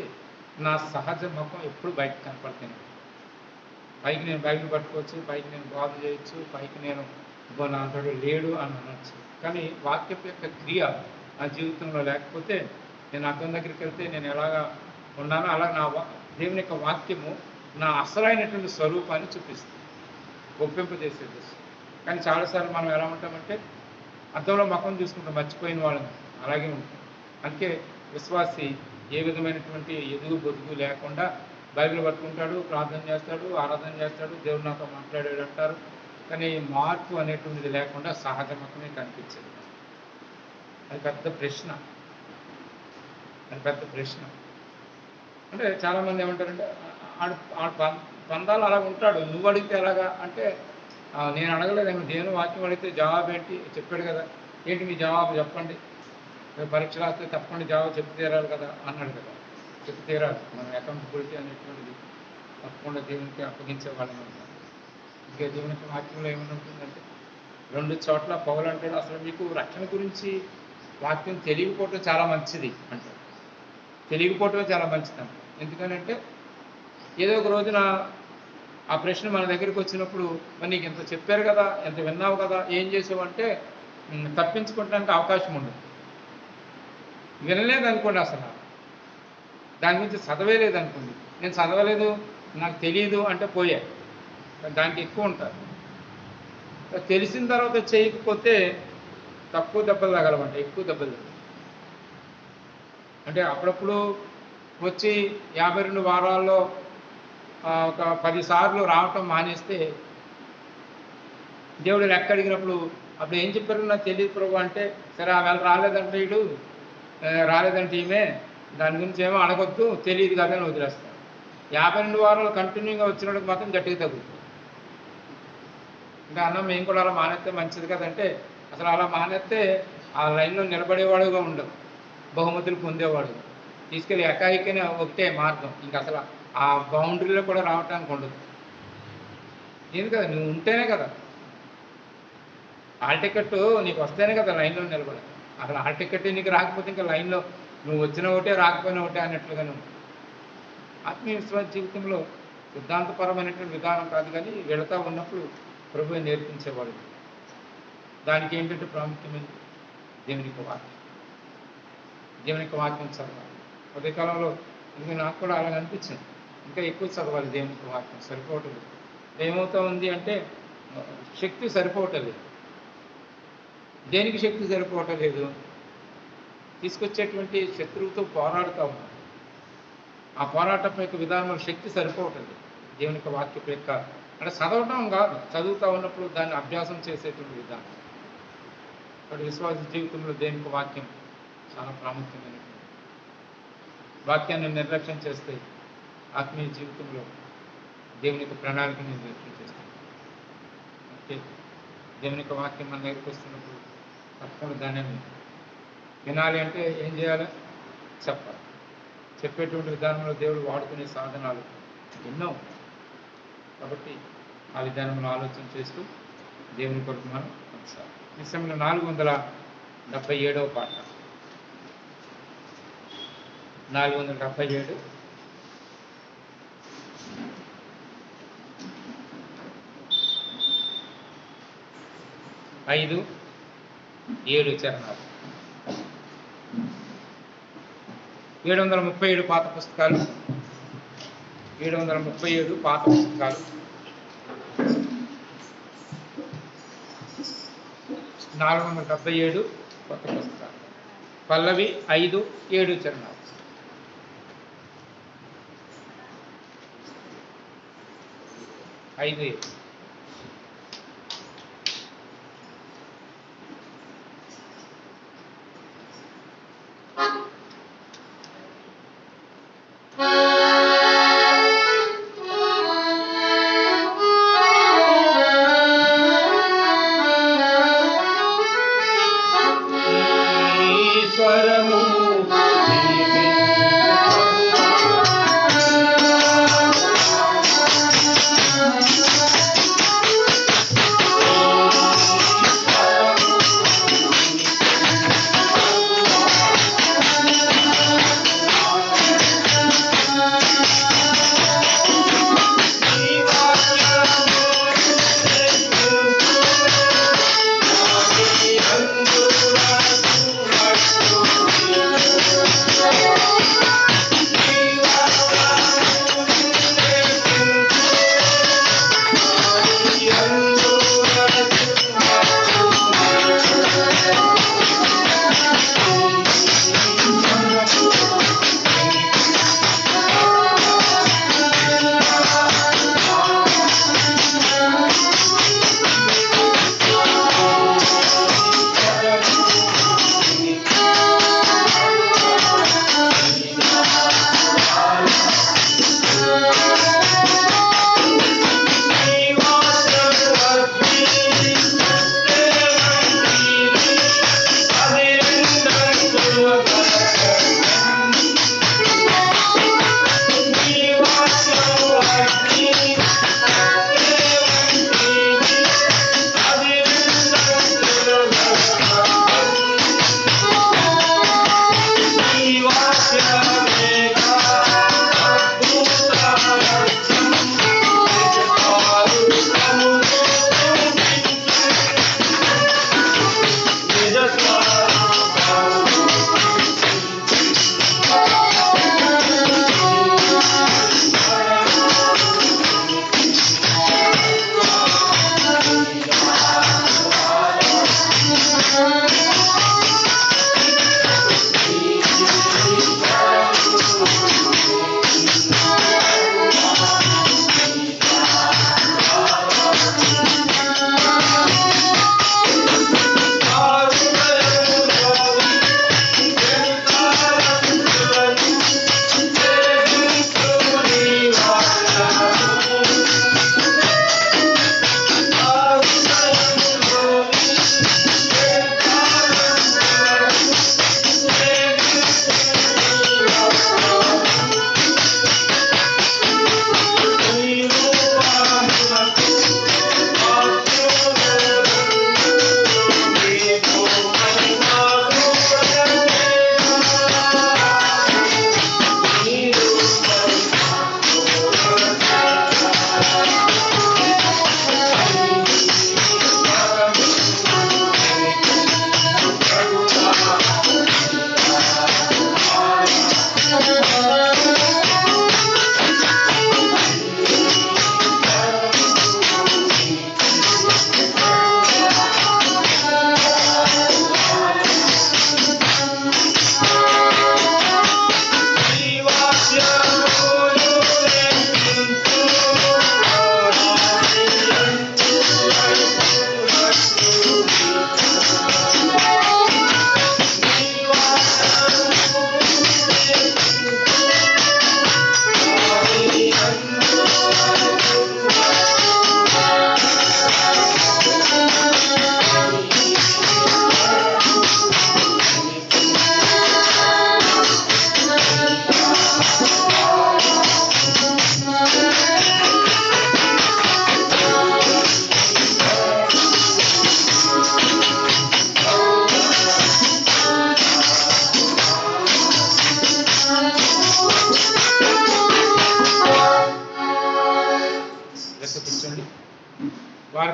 నా సహజ ముఖం ఎప్పుడు బయటకు కనపడుతుంది. పైకి నేను బైబిల్ పట్టుకోవచ్చు, పైకి నేను బాధ చేయొచ్చు, పైకి నేను నా అంతడు లేడు అని అనొచ్చు. కానీ వాక్యపు యొక్క క్రియ నా జీవితంలో లేకపోతే నేను అర్థం దగ్గరికి వెళ్తే నేను ఎలాగా ఉన్నానో అలా దేవుని యొక్క వాక్యము నా అసలైనటువంటి స్వరూపాన్ని చూపిస్తుంది, ఒప్పింపజేసేది. కానీ చాలాసార్లు మనం ఎలా ఉంటామంటే అద్దంలో ముఖం చూసుకుంటాం, మర్చిపోయిన వాళ్ళని అలాగే ఉంటాం. అందుకే విశ్వాసి ఏ విధమైనటువంటి ఎదుగు బొదుగు లేకుండా బైబిల్ పట్టుకుంటాడు, ప్రార్థన చేస్తాడు, ఆరాధన చేస్తాడు, దేవుడు నాతో మాట్లాడాడు అంటారు. కానీ మార్పు అనేటువంటిది లేకుండా సహజ మతమే కనిపించేది. అది పెద్ద ప్రశ్న. అంటే చాలామంది ఏమంటారంటే పందాలు అలా ఉంటాడు, నువ్వు అడిగితే ఎలాగా అంటే నేను అడగలేదేమో, దేవుని వాక్యం అడిగితే జవాబు ఏంటి చెప్పాడు కదా, ఏంటి మీ జవాబు చెప్పండి, పరీక్ష రాస్తే తప్పకుండా జవాబు చెప్పి తీరాలి కదా అన్నాడు కదా. చెప్పి తీరాలి. మనం అకౌంటబిలిటీ అనేటువంటిది తప్పకుండా దేవునికి అప్పగించే వాళ్ళని ఉంటాం. ఇంకా దేవునికి వాక్యంలో ఏమైనా ఉంటుందంటే 2 చోట్ల పౌలు అంటాడు, అసలు మీకు రక్షణ గురించి వాక్యం తెలియకపోవటం చాలా మంచిది అంటాడు. తెలియకపోవటమే చాలా మంచిది అంటాడు. ఎందుకనంటే ఏదో ఒక రోజున ఆ ప్రశ్న మన దగ్గరికి వచ్చినప్పుడు మరి నీకు ఎంత చెప్పారు కదా, ఎంత విన్నావు కదా, ఏం చేసావు అంటే తప్పించుకోవడానికి అవకాశం ఉండదు. వినలేదు అనుకోండి, అసలు దాని గురించి చదవేలేదు అనుకోండి, నేను చదవలేదు నాకు తెలియదు అంటే పోయా, దానికి ఎక్కువ ఉంటారు. తెలిసిన తర్వాత చేయకపోతే తక్కువ దెబ్బలు తగలమంట, ఎక్కువ దెబ్బలు తగలవు. అంటే అప్పుడప్పుడు వచ్చి 52 వారాల్లో ఒక 10 సార్లు రావటం మానేస్తే దేవుడు లెక్క అడిగినప్పుడు అప్పుడు ఏం చెప్పారు, నాకు తెలియదు ప్రభు అంటే, సరే ఆవేళ రాలేదంటే ఇడు రాలేదంటే ఈమె, దాని గురించి ఏమో అడగొద్దు, తెలియదు కదా అని వదిలేస్తాను. 52 వారాలు కంటిన్యూగా వచ్చినప్పుడు మాత్రం గట్టిగా తగ్గుతుంది. ఇంకా అన్నం మేము కూడా అలా మానేస్తే మంచిది కదంటే, అసలు అలా మానేస్తే ఆ లైన్లో నిలబడేవాడుగా ఉండవు, బహుమతులు పొందేవాడు. తీసుకెళ్ళి ఎకాయికనే ఒకటే మార్గం, ఇంకా అసలు ఆ బౌండరీలో కూడా రావటానికి ఉండదు. ఏంది కదా, నువ్వు ఉంటేనే కదా హాల్ టికెట్ నీకు వస్తేనే కదా లైన్లో నిలబడ. అసలు హాల్ టికెట్ నీకు రాకపోతే ఇంకా లైన్లో నువ్వు వచ్చిన ఒకటే రాకపోయినా ఒకటే అన్నట్లుగానే ఉంటుంది. ఆత్మీయ విశ్వాస జీవితంలో సిద్ధాంతపరమైనటువంటి విధానం కాదు, కానీ వెళతా ఉన్నప్పుడు ప్రభువు నేర్పించేవాడు. దానికి ఏంటంటే ప్రాముఖ్యమైనది దేవునికి వాక్యం. దేవునికి వాక్యం చదవాలి. ఉదయకాలంలో ఇంకా నాకు కూడా అలాగ అనిపించింది, ఇంకా ఎక్కువ చదవాలి దేవునికి వాక్యం. సరిపోవటం లేదు. ఏమవుతా ఉంది అంటే శక్తి సరిపోవటం లేదు. దేనికి శక్తి సరిపోవటం లేదు? తీసుకొచ్చేటువంటి శత్రువుతో పోరాడుతూ ఉన్నాం. ఆ పోరాటం యొక్క విధానంలో శక్తి సరిపోవటం లేదు. దేవునికి వాక్యం యొక్క అంటే చదవటం కాదు, చదువుతూ ఉన్నప్పుడు దాన్ని అభ్యాసం చేసేటువంటి విధానం. కాబట్టి విశ్వాస జీవితంలో దేవునికి వాక్యం చాలా ప్రాముఖ్యమైనటువంటి. వాక్యాన్ని నిర్లక్ష్యం చేస్తే ఆత్మీయ జీవితంలో దేవుని యొక్క ప్రణాళికని నిర్లక్ష్యం చేస్తాం. ఓకే, దేవుని యొక్క వాక్యం మన దగ్గరికి వస్తున్నప్పుడు తప్పకుండా దాన్ని వినాలి. అంటే ఏం చేయాలి? చెప్పాలి. చెప్పేటువంటి విధానంలో దేవుడు వాడుకునే సాధనాలు ఎన్నో. కాబట్టి ఆ విధానంలో ఆలోచన చేస్తూ దేవుని కొరకు మనం కొనసాగాలి. ఈ సమయంలో 477వ పాట, 477 5, 7 చరణాలు. 737 పాత పుస్తకాలు, 737 పాత పుస్తకాలు, 477 కొత్త పుస్తకాలు. పల్లవి 5, 7 చరణాలు. 5, 7.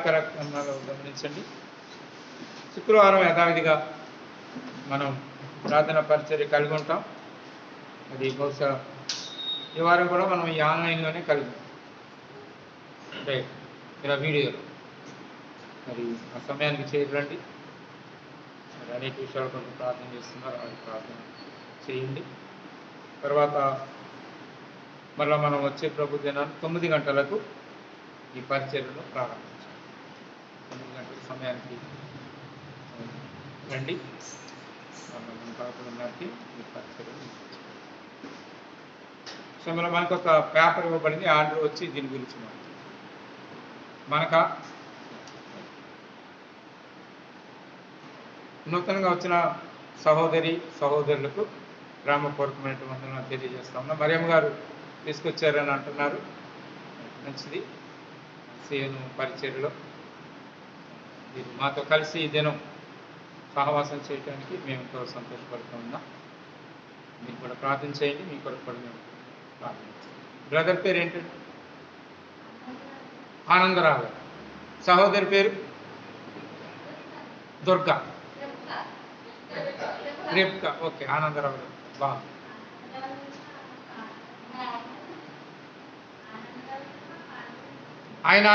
కార్యక్రమాలు గమనించండి. శుక్రవారం యథావిధిగా మనం ప్రార్థన పరిచర్య కలిగి ఉంటాం. అది బహుశా ఈ వారం కూడా మనం ఈ ఆన్లైన్లోనే కలిగి ఉంటాం, అంటే ఇలా వీడియోలో. మరి ఆ సమయానికి చేరండి. మరి అనేక విషయాల కోసం ప్రార్థన చేస్తున్నారు, అది ప్రార్థన చేయండి. తర్వాత మళ్ళీ మనం వచ్చే ప్రభు దినాన్ని 9 గంటలకు ఈ పరిచర్యలో ప్రారంభించాలి. 9 గంటల సమయానికి రండి. మన 11:30కి ఈ పరిచర్యలు సమయంలో మనకు ఒక పేపర్ ఇవ్వబడింది. ఆర్డర్ వచ్చి దీని గురించి మనక నూతనంగా వచ్చిన సహోదరి సహోదరులకు గ్రామపూర్వకమైనటువంటి వందనాలు తెలియజేస్తా ఉన్నా. మరియమ్మ గారు తీసుకొచ్చారని అంటున్నారు. మంచిది. సీఎను పరిచర్యలో మీరు మాతో కలిసి ఈ దినం సహవాసం చేయడానికి మేము ఎంతో సంతోషపడుతూ ఉన్నాం. మీరు కూడా ప్రార్థన చేయండి. మీ కొరకు కూడా మేము ప్రార్థించాం. బ్రదర్ పేరు ఏంటంటే ఆనందరావు. సహోదరి పేరు దుర్గా, రేప్కా. ఓకే, ఆనందరావు గారు బాగుంది. ఆయన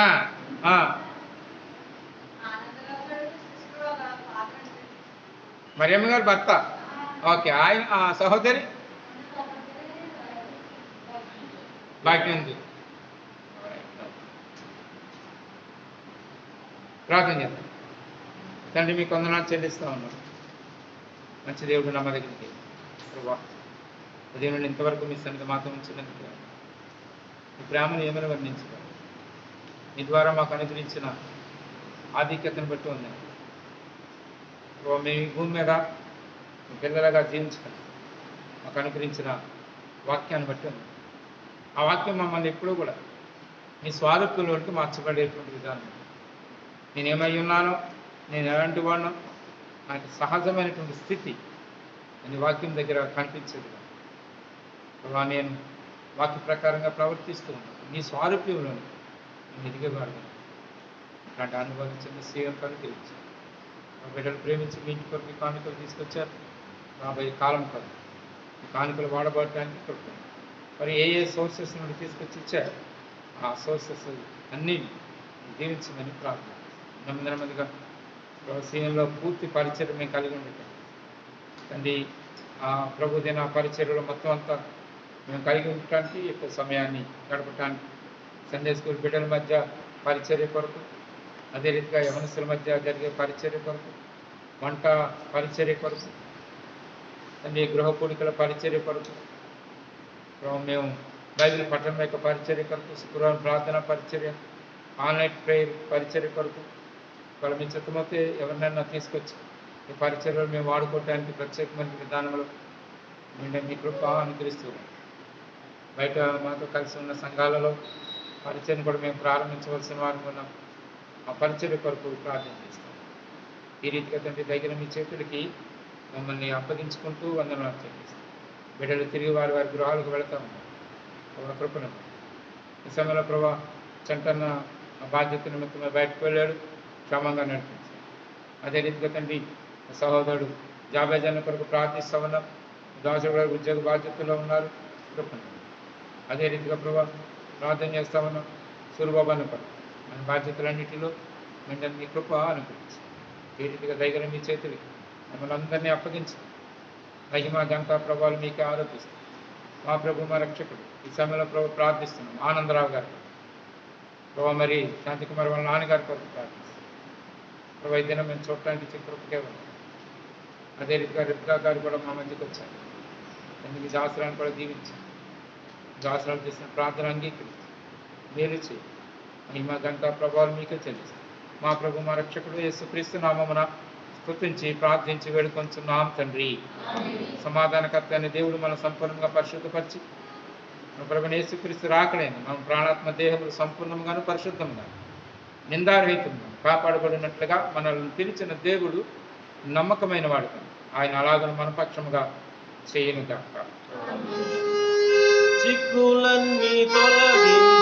మరియమ్మ గారు భర్త. ఓకే, ఆయన సహోదరి భాగ్యంది. ప్రార్థన చేద్దాం. తండ్రి మీకు వందనాలు చెల్లిస్తూ ఉన్నాను. మంచి దేవుడు నమ్మ దగ్గరికి ప్రభా, ఉదయం నుండి ఇంతవరకు మీ సన్నిధి మాతో ఉంచినందుకు మీ ప్రేమను ఏమైనా వర్ణించగలరు. మీ ద్వారా మాకు అనుగ్రహించిన ఆధిక్యతను బట్టి ఉంది. మేము ఈ భూమి మీద మీ పిల్లలుగా జీవించగలం. మాకు అనుగ్రహించిన వాక్యాన్ని బట్టి ఉంది. ఆ వాక్యం మమ్మల్ని ఎప్పుడూ కూడా మీ స్వారూప్యంలోనికి మార్చబడేటువంటి విధానం. నేను ఏమై ఉన్నానో, నేను ఎలాంటి వాడినో, నాకు సహజమైనటువంటి స్థితి అని వాక్యం దగ్గర కనిపించేది. అలా నేను వాక్య ప్రకారంగా ప్రవర్తిస్తూ ఉన్నాను. మీ స్వారూప్యంలో నేను ఎదిగేవాడు. ఇలాంటి అనుభవించిన సీఎంకాన్ని తెలియచ్చు. మా బిడ్డలు ప్రేమించి మీ ఇంటి కొరకు కానుకలు తీసుకొచ్చారు. రాబోయే కాలం కాదు ఈ కానుకలు వాడబడటానికి కొరకు మరి ఏ సోర్సెస్ నుండి తీసుకొచ్చి ఇచ్చారు, ఆ సోర్సెస్ అన్నీ జీవించమని ప్రార్థన. 9 మందిగా సీఎంలో పూర్తి పరిచయం మేము కలిగి ఉండటం తండ్రి. ఆ ప్రభు దిన పరిచర్యలో మొత్తం అంతా మేము కలిగి ఉండటానికి ఎక్కువ సమయాన్ని గడపటానికి, సండే స్కూల్ బిడ్డల మధ్య పరిచర్య కొరకు, అదే రీతిగా యవనస్తుల మధ్య జరిగే పరిచర్య కొరకు, వంట పరిచర్య కొరకు, తండ్రి గృహ కూడికల పరిచర్య కొరకు, మేము బైబిల్ పట్టణం యొక్క పరిచర్య కొరకు, శుక్రవారం ప్రార్థన పరిచర్య, ఆన్లైన్ ప్రేయర్ పరిచర్య కొరకు, వాళ్ళ మీ చిత్తమైతే ఎవరినైనా తీసుకొచ్చి ఈ పరిచర్యలో మేము వాడుకోవడానికి ప్రత్యేకమైన విధానంలో మీ కృప అనుగ్రహిస్తున్నాం. బయట మాతో కలిసి ఉన్న సంఘాలలో పరిచయం కూడా మేము ప్రారంభించవలసిన వారు ఉన్నాం. ఆ పరిచర్య కొరకు ప్రార్థన చేస్తాం. ఈ రీతిగా తండ్రి దగ్గర మీ చేతులకి మమ్మల్ని అప్పగించుకుంటూ వందనాలు చెల్లిస్తాం. బిడ్డలు తిరిగి వారి వారి గృహాలకు వెళతా ఉన్నాం. కృపను ఈ సమయంలో ప్రభా చంటన్న బాధ్యత నిమిత్తమే బయటకు వెళ్ళాడు, క్షేమంగా నడిపించాడు. అదే రీతిగా తండ్రి సహోదరుడు జాబేజన్న కొరకు ప్రార్థిస్తూ ఉన్నాం. దాసుడు గారు ఉద్యోగ బాధ్యతలో ఉన్నారు, కృపను. అదే రీతిగా ప్రభా ప్రార్థన చేస్తా ఉన్నాం. సూరిబాబాను కొరకు మన బాధ్యతలన్నింటిలో వెంటనే మీ కృప అనుగ్రహించి ఈ రీతిగా దగ్గర మీ చేతులకి మమ్మల్ని అందరినీ అప్పగించి మహిమ ఘనత ప్రభావాలు మీకే ఆరోపిస్తాం. మా ప్రభు మా రక్షకుడు ఈ సమయంలో ప్రభు ప్రార్థిస్తున్నాం. ఆనందరావు గారు ప్రభావ, మరి శాంతికుమార్ వాళ్ళ నాన్నగారి కొరకు ప్రార్థిస్తాం. ప్రభు ఈ దినం మేము చూడటానికి కృపకే ఉన్నాం. అదే రీతిగా రిబ్కా గారు కూడా మా మధ్యకి వచ్చారు. మీ దాసరాన్ని కూడా దీవించారు. దాసరాలు చేసిన ప్రార్థన అంగీకరించి మేలు చేయి. మహిమ ఘనత ప్రభావాలు మీకే చెల్లిస్తాం. మా ప్రభు మా రక్షకుడు యేసుక్రీస్తు నామమున స్తుతించి ప్రార్థించి వేడుకొంచున్నాం తండ్రి. సమాధానకర్త అనే దేవుడు మనం సంపూర్ణంగా పరిశుద్ధపరిచి మన ప్రభు యేసుక్రీస్తు రాకడైన మనం ప్రాణాత్మ దేహములు సంపూర్ణంగాను పరిశుద్ధంగా నిందారహితంగా కాపాడబడినట్లుగా మనల్ని పిలిచిన దేవుడు నమ్మకమైన వాడు. ఆయన అలాగను మన పక్షముగా చేయను గాక. చిక్కులన్నీ తొలగించి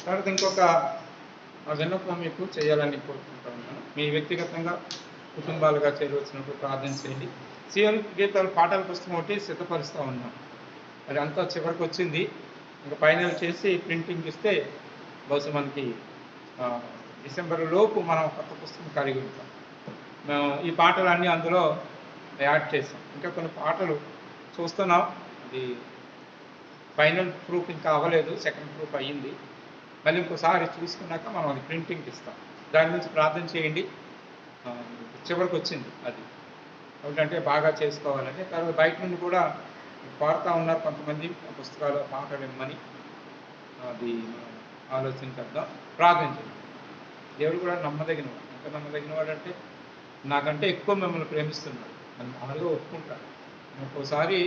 తర్వాత ఇంకొక విన్నపం మీకు చేయాలని కోరుకుంటున్నాను. మీ వ్యక్తిగతంగా కుటుంబాలుగా చేరవచ్చినప్పుడు ప్రార్థన చేయండి. సియోన్ గీతాల పాటల పుస్తకం ఒకటి సిద్ధపరుస్తూ ఉన్నాం. అది అంతా చివరికి వచ్చింది. ఇంకా ఫైనల్ చేసి ప్రింటింగ్ ఇస్తే బహుశా మనకి డిసెంబర్ లోపు మనం కొత్త పుస్తకం కలిగి ఉంటాం. మేము ఈ పాటలన్నీ అందులో యాడ్ చేసాం. ఇంకా కొన్ని పాటలు చూస్తున్నాం. అది ఫైనల్ ప్రూఫ్ ఇంకా అవ్వలేదు, సెకండ్ ప్రూఫ్ అయ్యింది. మళ్ళీ ఇంకోసారి చూసుకున్నాక మనం అది ప్రింటింగ్ ఇస్తాం. దాని గురించి ప్రార్థన చేయండి. చివరికి వచ్చింది అది. ఎందుకంటే బాగా చేసుకోవాలని. తర్వాత బయట నుండి కూడా కోరుతా ఉన్నారు కొంతమంది పుస్తకాలు పాటలు ఇమ్మని. అది మనం ఆలోచించేద్దాం, ప్రార్థన చేద్దాం. దేవుడు కూడా నమ్మదగినవాడు. ఎంత నమ్మదగినవాడు అంటే నాకంటే ఎక్కువ మిమ్మల్ని ప్రేమిస్తున్నాడు అని మామూలుగా ఒప్పుకుంటాడు. ఒక్కోసారి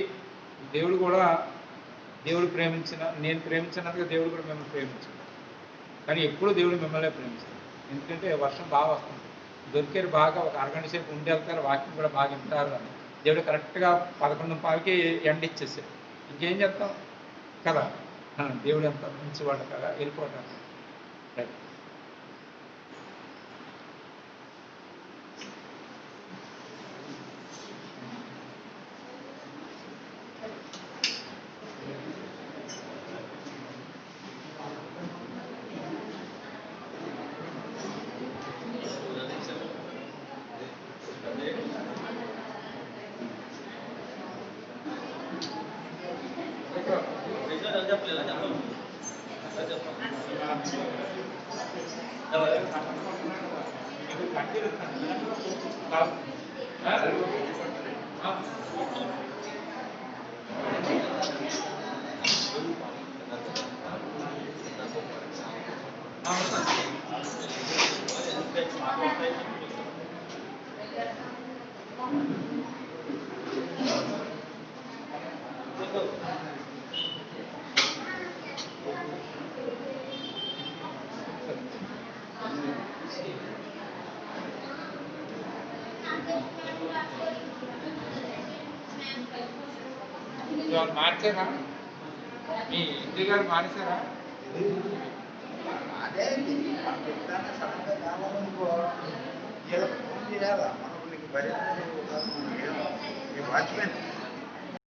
దేవుడు కూడా నేను ప్రేమించినందుకు దేవుడు కూడా మిమ్మల్ని ప్రేమించాడు. కానీ ఎప్పుడు దేవుడు మిమ్మల్ని ప్రేమిస్తాడు. ఎందుకంటే వర్షం బాగా వస్తుంది, దొరికేరు బాగా ఒక అరగంట సేపు ఉండి వెళ్తారు, వాక్యం కూడా బాగా వింటారు అని దేవుడు కరెక్ట్గా 11:15కి ఎండ ఇచ్చేసాడు. ఇంకేం చేస్తాం కదా, దేవుడు ఎంత మంచివాడు కదా, వెళ్ళిపోతాం. రైట్. వాళ్ళు మార్చారా? మీ ఇంటి గారు మార్చారా? అదే మనకి ఎప్పుడైనా సడన్గా కావాలనుకో ఫోన్ చేయాలా, మనకు నీకు వాచ్మెన్